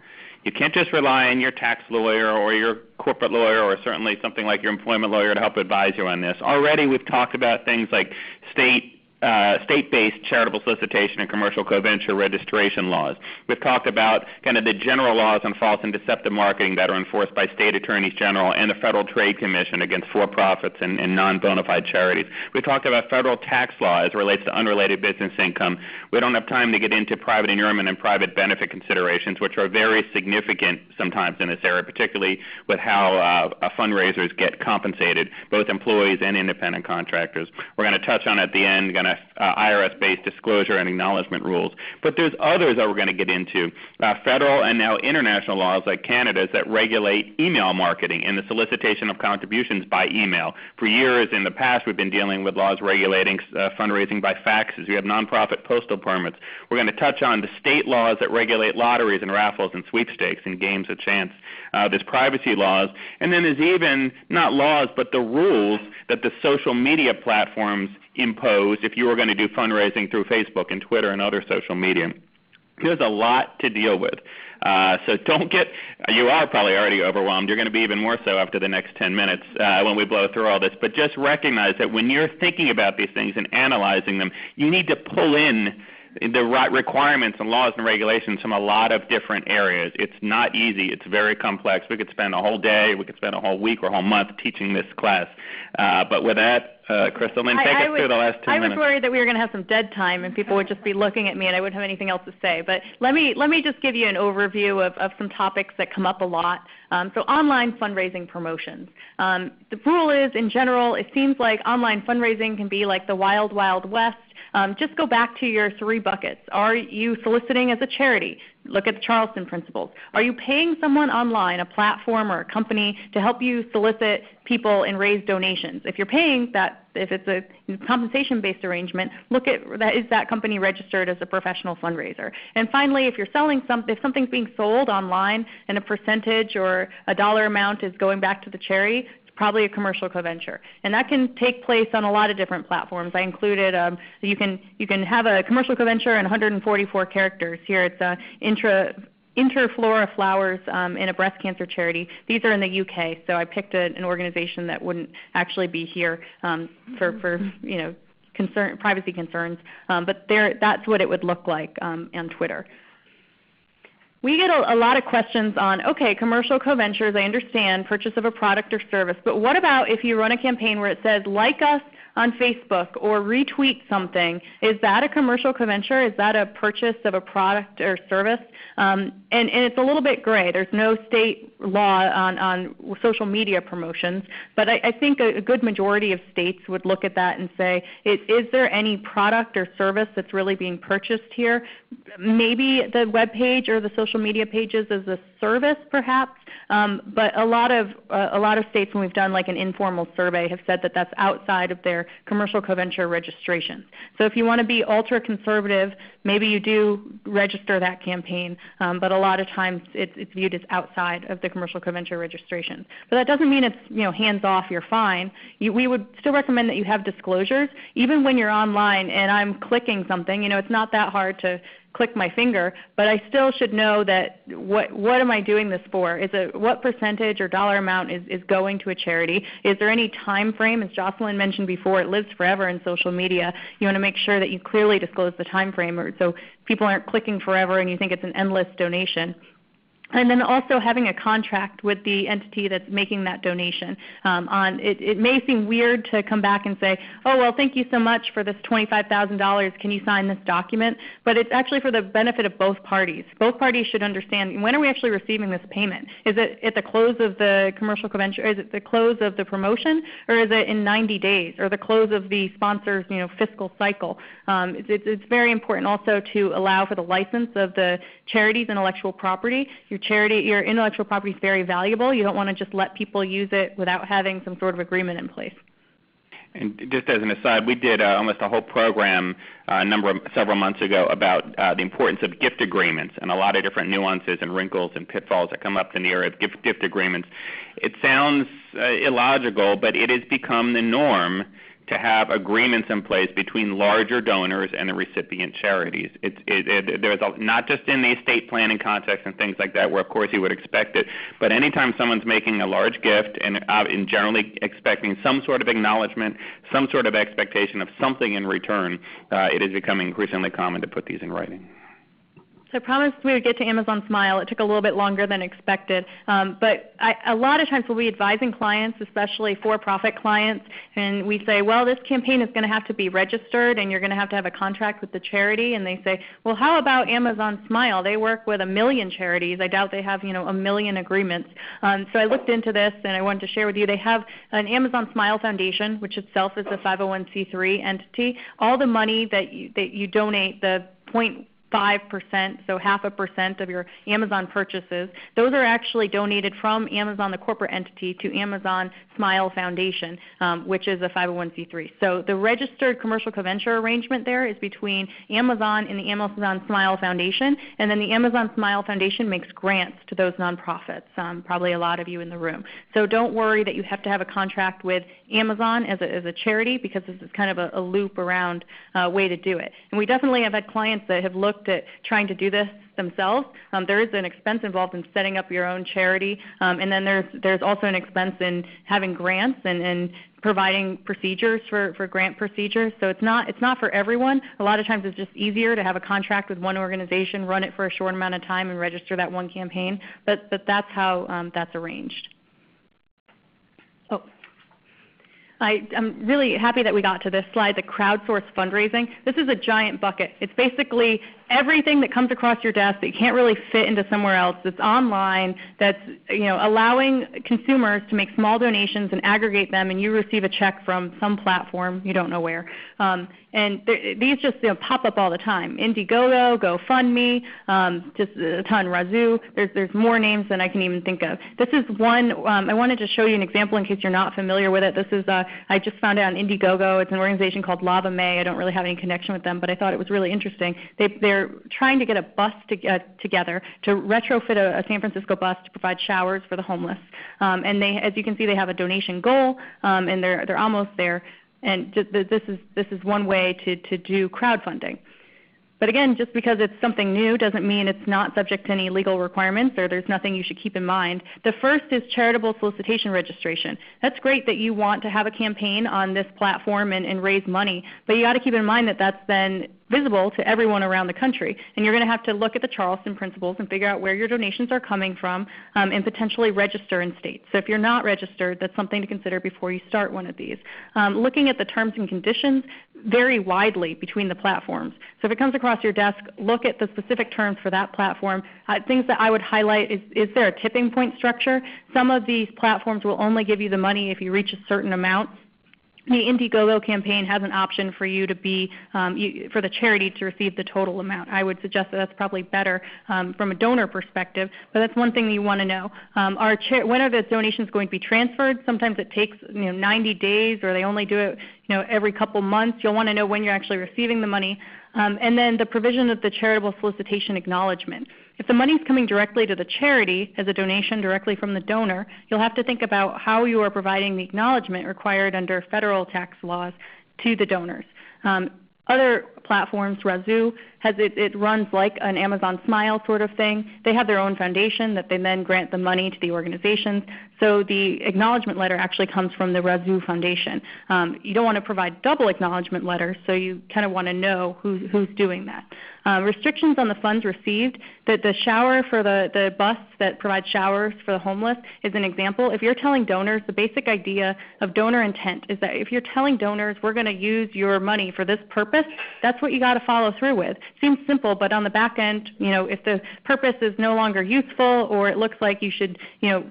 Speaker 1: You can't just rely on your tax lawyer or your corporate lawyer or certainly something like your employment lawyer to help advise you on this. Already we've talked about things like state-based charitable solicitation and commercial co-venture registration laws. We've talked about kind of the general laws on false and deceptive marketing that are enforced by state attorneys general and the Federal Trade Commission against for-profits and non-bona fide charities. We've talked about federal tax law as it relates to unrelated business income. We don't have time to get into private enrollment and private benefit considerations, which are very significant sometimes in this area, particularly with how fundraisers get compensated, both employees and independent contractors. We're going to touch on at the end IRS-based disclosure and acknowledgement rules. But there's others that we're going to get into, federal and now international laws like Canada's that regulate email marketing and the solicitation of contributions by email. For years in the past, we've been dealing with laws regulating fundraising by faxes. We have nonprofit postal permits. We're going to touch on the state laws that regulate lotteries and raffles and sweepstakes and games of chance. There's privacy laws. And then there's even, not laws, but the rules that the social media platforms impose if you were going to do fundraising through Facebook and Twitter and other social media. There's a lot to deal with. So you are probably already overwhelmed. You're going to be even more so after the next 10 minutes when we blow through all this. But just recognize that when you're thinking about these things and analyzing them, you need to pull in the right requirements and laws and regulations from a lot of different areas. It's not easy. It's very complex. We could spend a whole day, we could spend a whole week or a whole month teaching this class. But with that, Crystal, Lynn, take us through the last 2 minutes.
Speaker 2: I was worried that we were going to have some dead time and people would just be looking at me and I wouldn't have anything else to say. But let me just give you an overview of some topics that come up a lot. So online fundraising promotions. The rule is, in general, it seems like online fundraising can be like the wild, wild west. just go back to your 3 buckets. Are you soliciting as a charity? Look at the Charleston principles. Are you paying someone online, a platform or a company, to help you solicit people and raise donations? If you're paying that, if it's a compensation-based arrangement, look at that, is that company registered as a professional fundraiser? And finally, if you're selling if something's being sold online and a percentage or a dollar amount is going back to the charity, probably a commercial co-venture. And that can take place on a lot of different platforms. I included, you can have a commercial co-venture in 144 characters. Here it's Interflora Flowers in a breast cancer charity. These are in the UK, so I picked an organization that wouldn't actually be here for privacy concerns. But that's what it would look like on Twitter. We get a lot of questions on, okay, commercial co-ventures, I understand, purchase of a product or service, but what about if you run a campaign where it says, like us on Facebook or retweet something? Is that a commercial co-venture? Is that a purchase of a product or service? And it's a little bit gray. There's no state law on social media promotions, but I think a good majority of states would look at that and say, is there any product or service that's really being purchased here? Maybe the web page or the social media pages as a service perhaps, but a lot of states, when we've done like an informal survey, have said that that's outside of their commercial co-venture registrations. So if you want to be ultra-conservative, maybe you do register that campaign, but a lot of times it's viewed as outside of the commercial co-venture registration. But that doesn't mean it's hands off, you're fine. We would still recommend that you have disclosures, even when you're online and I'm clicking something. It's not that hard to click my finger, but I still should know that what am I doing this for? What percentage or dollar amount is going to a charity? Is there any time frame? As Jocelyn mentioned before, it lives forever in social media. You want to make sure that you clearly disclose the time frame so people aren't clicking forever and you think it's an endless donation. And then also having a contract with the entity that's making that donation. It may seem weird to come back and say, oh, well, thank you so much for this $25,000. Can you sign this document? But it's actually for the benefit of both parties. Both parties should understand, when are we actually receiving this payment? Is it at the close of the commercial co-venture? Is it the close of the promotion? Or is it in 90 days? Or the close of the sponsor's fiscal cycle? It's very important also to allow for the license of the charity's intellectual property. Your intellectual property is very valuable. You don't want to just let people use it without having some sort of agreement in place.
Speaker 1: And just as an aside, we did almost a whole program several months ago about the importance of gift agreements and a lot of different nuances and wrinkles and pitfalls that come up in the area of gift agreements. It sounds illogical, but it has become the norm to have agreements in place between larger donors and the recipient charities. There's not just in the estate planning context and things like that, where of course you would expect it, but anytime someone's making a large gift and generally expecting some sort of acknowledgement, some sort of expectation of something in return, it is becoming increasingly common to put these in writing.
Speaker 2: So I promised we would get to Amazon Smile. It took a little bit longer than expected. But a lot of times we'll be advising clients, especially for-profit clients, and we say, well, this campaign is going to have to be registered and you're going to have a contract with the charity. And they say, well, how about Amazon Smile? They work with 1 million charities. I doubt they have 1 million agreements. So I looked into this and I wanted to share with you. They have an Amazon Smile Foundation, which itself is a 501c3 entity. All the money that you donate, the 0.5%, so 0.5% of your Amazon purchases, those are actually donated from Amazon, the corporate entity, to Amazon Smile Foundation, which is a 501c3. So the registered commercial co-venture arrangement there is between Amazon and the Amazon Smile Foundation, and then the Amazon Smile Foundation makes grants to those nonprofits, probably a lot of you in the room. So don't worry that you have to have a contract with Amazon as a charity, because this is kind of a loop around way to do it. And we definitely have had clients that have looked at trying to do this themselves. There is an expense involved in setting up your own charity, and then there's also an expense in having grants and providing procedures for grant procedures. So it's not for everyone. A lot of times it's just easier to have a contract with one organization, run it for a short amount of time, and register that one campaign. But that's how that's arranged. I'm really happy that we got to this slide, the crowdsourced fundraising. This is a giant bucket. It's basically everything that comes across your desk that you can't really fit into somewhere else, that's online, that's allowing consumers to make small donations and aggregate them, and you receive a check from some platform, you don't know where. And these just pop up all the time. Indiegogo, GoFundMe, just a ton, Razoo. There's more names than I can even think of. This is one, I wanted to show you an example in case you're not familiar with it. This is, I just found out on Indiegogo. It's an organization called Lava May. I don't really have any connection with them, but I thought it was really interesting. They're trying to get a bus together to retrofit a San Francisco bus to provide showers for the homeless. And they, as you can see, they have a donation goal, and they're almost there. And this is one way to do crowdfunding. But again, just because it's something new doesn't mean it's not subject to any legal requirements or there's nothing you should keep in mind. The first is charitable solicitation registration. That's great that you want to have a campaign on this platform and raise money, but you got to keep in mind that that's then visible to everyone around the country. And you're going to have to look at the Charleston principles and figure out where your donations are coming from and potentially register in states. So if you're not registered, that's something to consider before you start one of these. Looking at the terms and conditions vary widely between the platforms. So if it comes across your desk, look at the specific terms for that platform. Things that I would highlight is there a tipping point structure? Some of these platforms will only give you the money if you reach a certain amount. The Indiegogo campaign has an option for you to be, for the charity to receive the total amount. I would suggest that that's probably better from a donor perspective, but that's one thing that you want to know. When are the donations going to be transferred? Sometimes it takes 90 days, or they only do it every couple months. You'll want to know when you're actually receiving the money. And then the provision of the charitable solicitation acknowledgement. If the money is coming directly to the charity as a donation directly from the donor, you'll have to think about how you are providing the acknowledgement required under federal tax laws to the donors. Other platforms, Razoo, it runs like an Amazon Smile sort of thing. They have their own foundation that they then grant the money to the organizations. So the acknowledgement letter actually comes from the Razoo Foundation. You don't want to provide double acknowledgement letters, so you kind of want to know who's doing that. Restrictions on the funds received, the shower for the bus that provides showers for the homeless is an example. If you're telling donors, the basic idea of donor intent is that if you're telling donors we're going to use your money for this purpose, that's what you got to follow through with. Seems simple, but on the back end, if the purpose is no longer useful or it looks like you should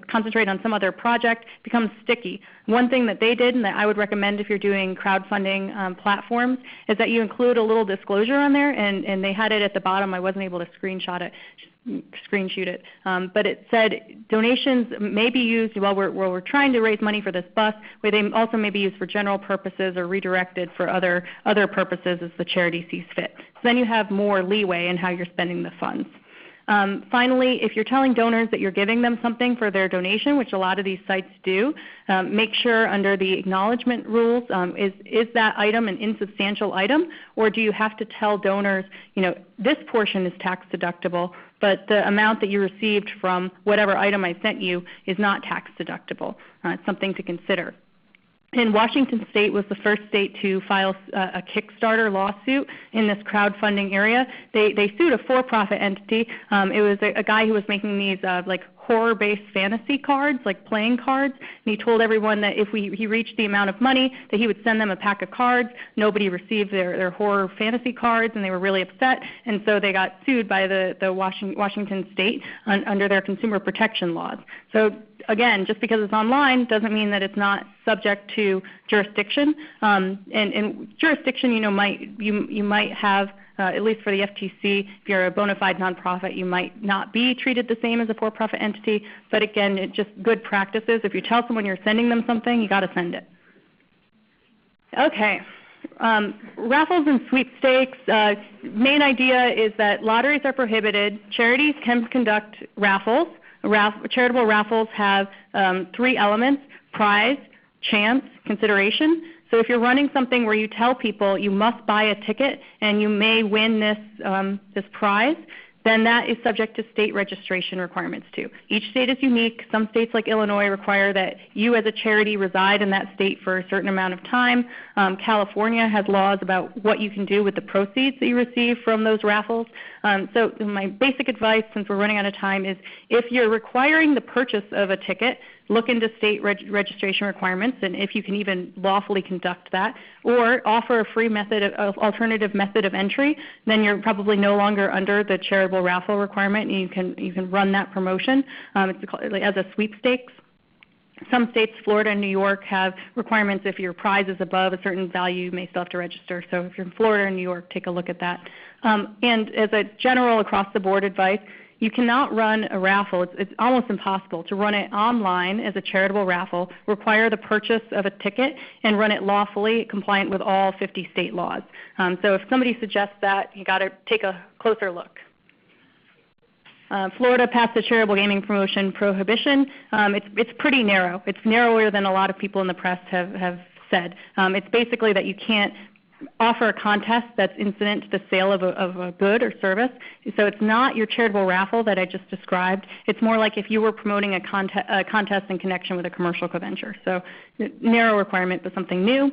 Speaker 2: concentrate on some other project, it becomes sticky. One thing that they did and that I would recommend if you're doing crowdfunding platforms is that you include a little disclosure on there, and they had it at the bottom. I wasn't able to screenshot it, but it said donations may be used while we're trying to raise money for this bus, where they also may be used for general purposes or redirected for other purposes as the charity sees fit. So then you have more leeway in how you're spending the funds. Finally, if you're telling donors that you're giving them something for their donation, which a lot of these sites do, make sure under the acknowledgement rules, is that item an insubstantial item, or do you have to tell donors, this portion is tax deductible, but the amount that you received from whatever item I sent you is not tax deductible? It's something to consider. And Washington State was the first state to file a Kickstarter lawsuit in this crowdfunding area. They sued a for-profit entity. It was a guy who was making these like horror-based fantasy cards, like playing cards, and he told everyone that if he reached the amount of money, that he would send them a pack of cards. Nobody received their horror fantasy cards, and they were really upset, and so they got sued by the Washington State under their consumer protection laws. So again, just because it's online doesn't mean that it's not subject to jurisdiction. And jurisdiction, you might have, at least for the FTC, if you're a bona fide nonprofit, you might not be treated the same as a for-profit entity. But again, it's just good practices. If you tell someone you're sending them something, you got to send it. Okay. Raffles and sweepstakes, main idea is that lotteries are prohibited. Charities can conduct raffles. Charitable raffles have 3 elements: prize, chance, consideration. So if you're running something where you tell people you must buy a ticket and you may win this prize, then that is subject to state registration requirements too. Each state is unique. Some states like Illinois require that you as a charity reside in that state for a certain amount of time. California has laws about what you can do with the proceeds that you receive from those raffles. So my basic advice, since we're running out of time, is if you're requiring the purchase of a ticket, look into state registration requirements and if you can even lawfully conduct that, or offer a free alternative method of entry, then you're probably no longer under the charitable raffle requirement, and you can run that promotion as a sweepstakes. Some states, Florida and New York, have requirements if your prize is above a certain value, you may still have to register. So if you're in Florida and New York, take a look at that. And as a general across-the-board advice, you cannot run a raffle. It's almost impossible to run it online as a charitable raffle, require the purchase of a ticket, and run it lawfully, compliant with all 50 state laws. So if somebody suggests that, you got to take a closer look. Florida passed the charitable gaming promotion prohibition. It's pretty narrow. It's narrower than a lot of people in the press have said. It's basically that you can't offer a contest that's incident to the sale of a good or service. So it's not your charitable raffle that I just described. It's more like if you were promoting a contest in connection with a commercial co-venture. So narrow requirement, but something new.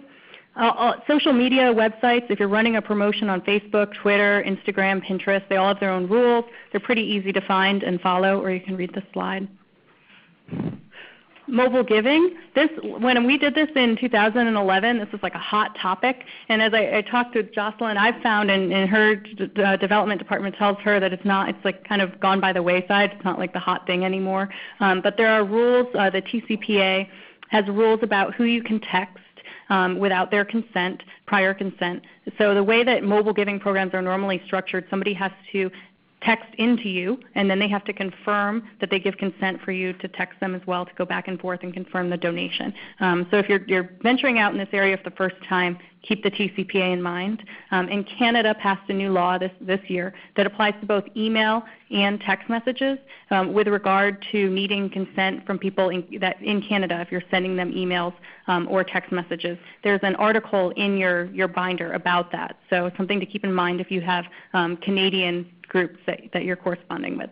Speaker 2: Social media websites, if you're running a promotion on Facebook, Twitter, Instagram, Pinterest, they all have their own rules. They're pretty easy to find and follow, or you can read the slide. Mobile giving. When we did this in 2011, this was like a hot topic. And as I talked to Jocelyn, I've found, and her development department tells her that it's like kind of gone by the wayside. It's not like the hot thing anymore. But there are rules. The TCPA has rules about who you can text without their consent, prior consent. So the way that mobile giving programs are normally structured, somebody has to text into you, and then they have to confirm that they give consent for you to text them as well to go back and forth and confirm the donation. So if you're venturing out in this area for the first time, keep the TCPA in mind. And Canada passed a new law this year that applies to both email and text messages with regard to needing consent from people in Canada if you're sending them emails or text messages. There's an article in your binder about that. So it's something to keep in mind if you have Canadian groups that you're corresponding with.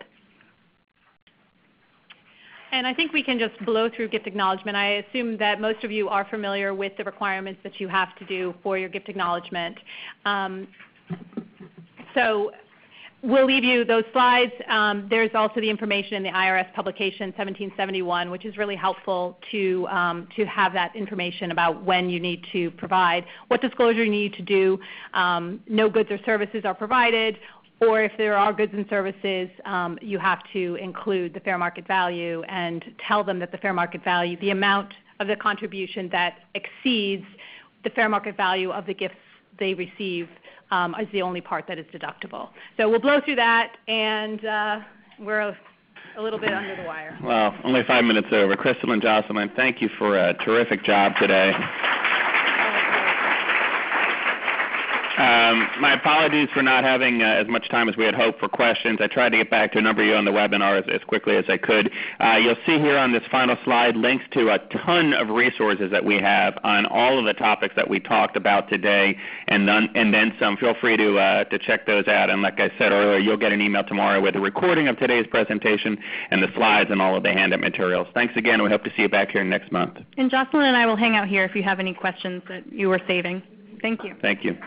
Speaker 3: And I think we can just blow through gift acknowledgement. I assume that most of you are familiar with the requirements that you have to do for your gift acknowledgement. So we'll leave you those slides. There's also the information in the IRS publication 1771, which is really helpful to have that information about when you need to provide, what disclosure you need to do, no goods or services are provided, or if there are goods and services, you have to include the fair market value and tell them that the fair market value, the amount of the contribution that exceeds the fair market value of the gifts they receive is the only part that is deductible. So we'll blow through that, and we're a little bit under the wire.
Speaker 1: Well, only 5 minutes over. Crystal and Jocelyn, thank you for a terrific job today. My apologies for not having as much time as we had hoped for questions. I tried to get back to a number of you on the webinar as quickly as I could. You'll see here on this final slide links to a ton of resources that we have on all of the topics that we talked about today, and then some. Feel free to check those out. And like I said earlier, you'll get an email tomorrow with a recording of today's presentation and the slides and all of the handout materials. Thanks again. We hope to see you back here next month.
Speaker 2: And Jocelyn and I will hang out here if you have any questions that you were saving. Thank you.
Speaker 1: Thank you.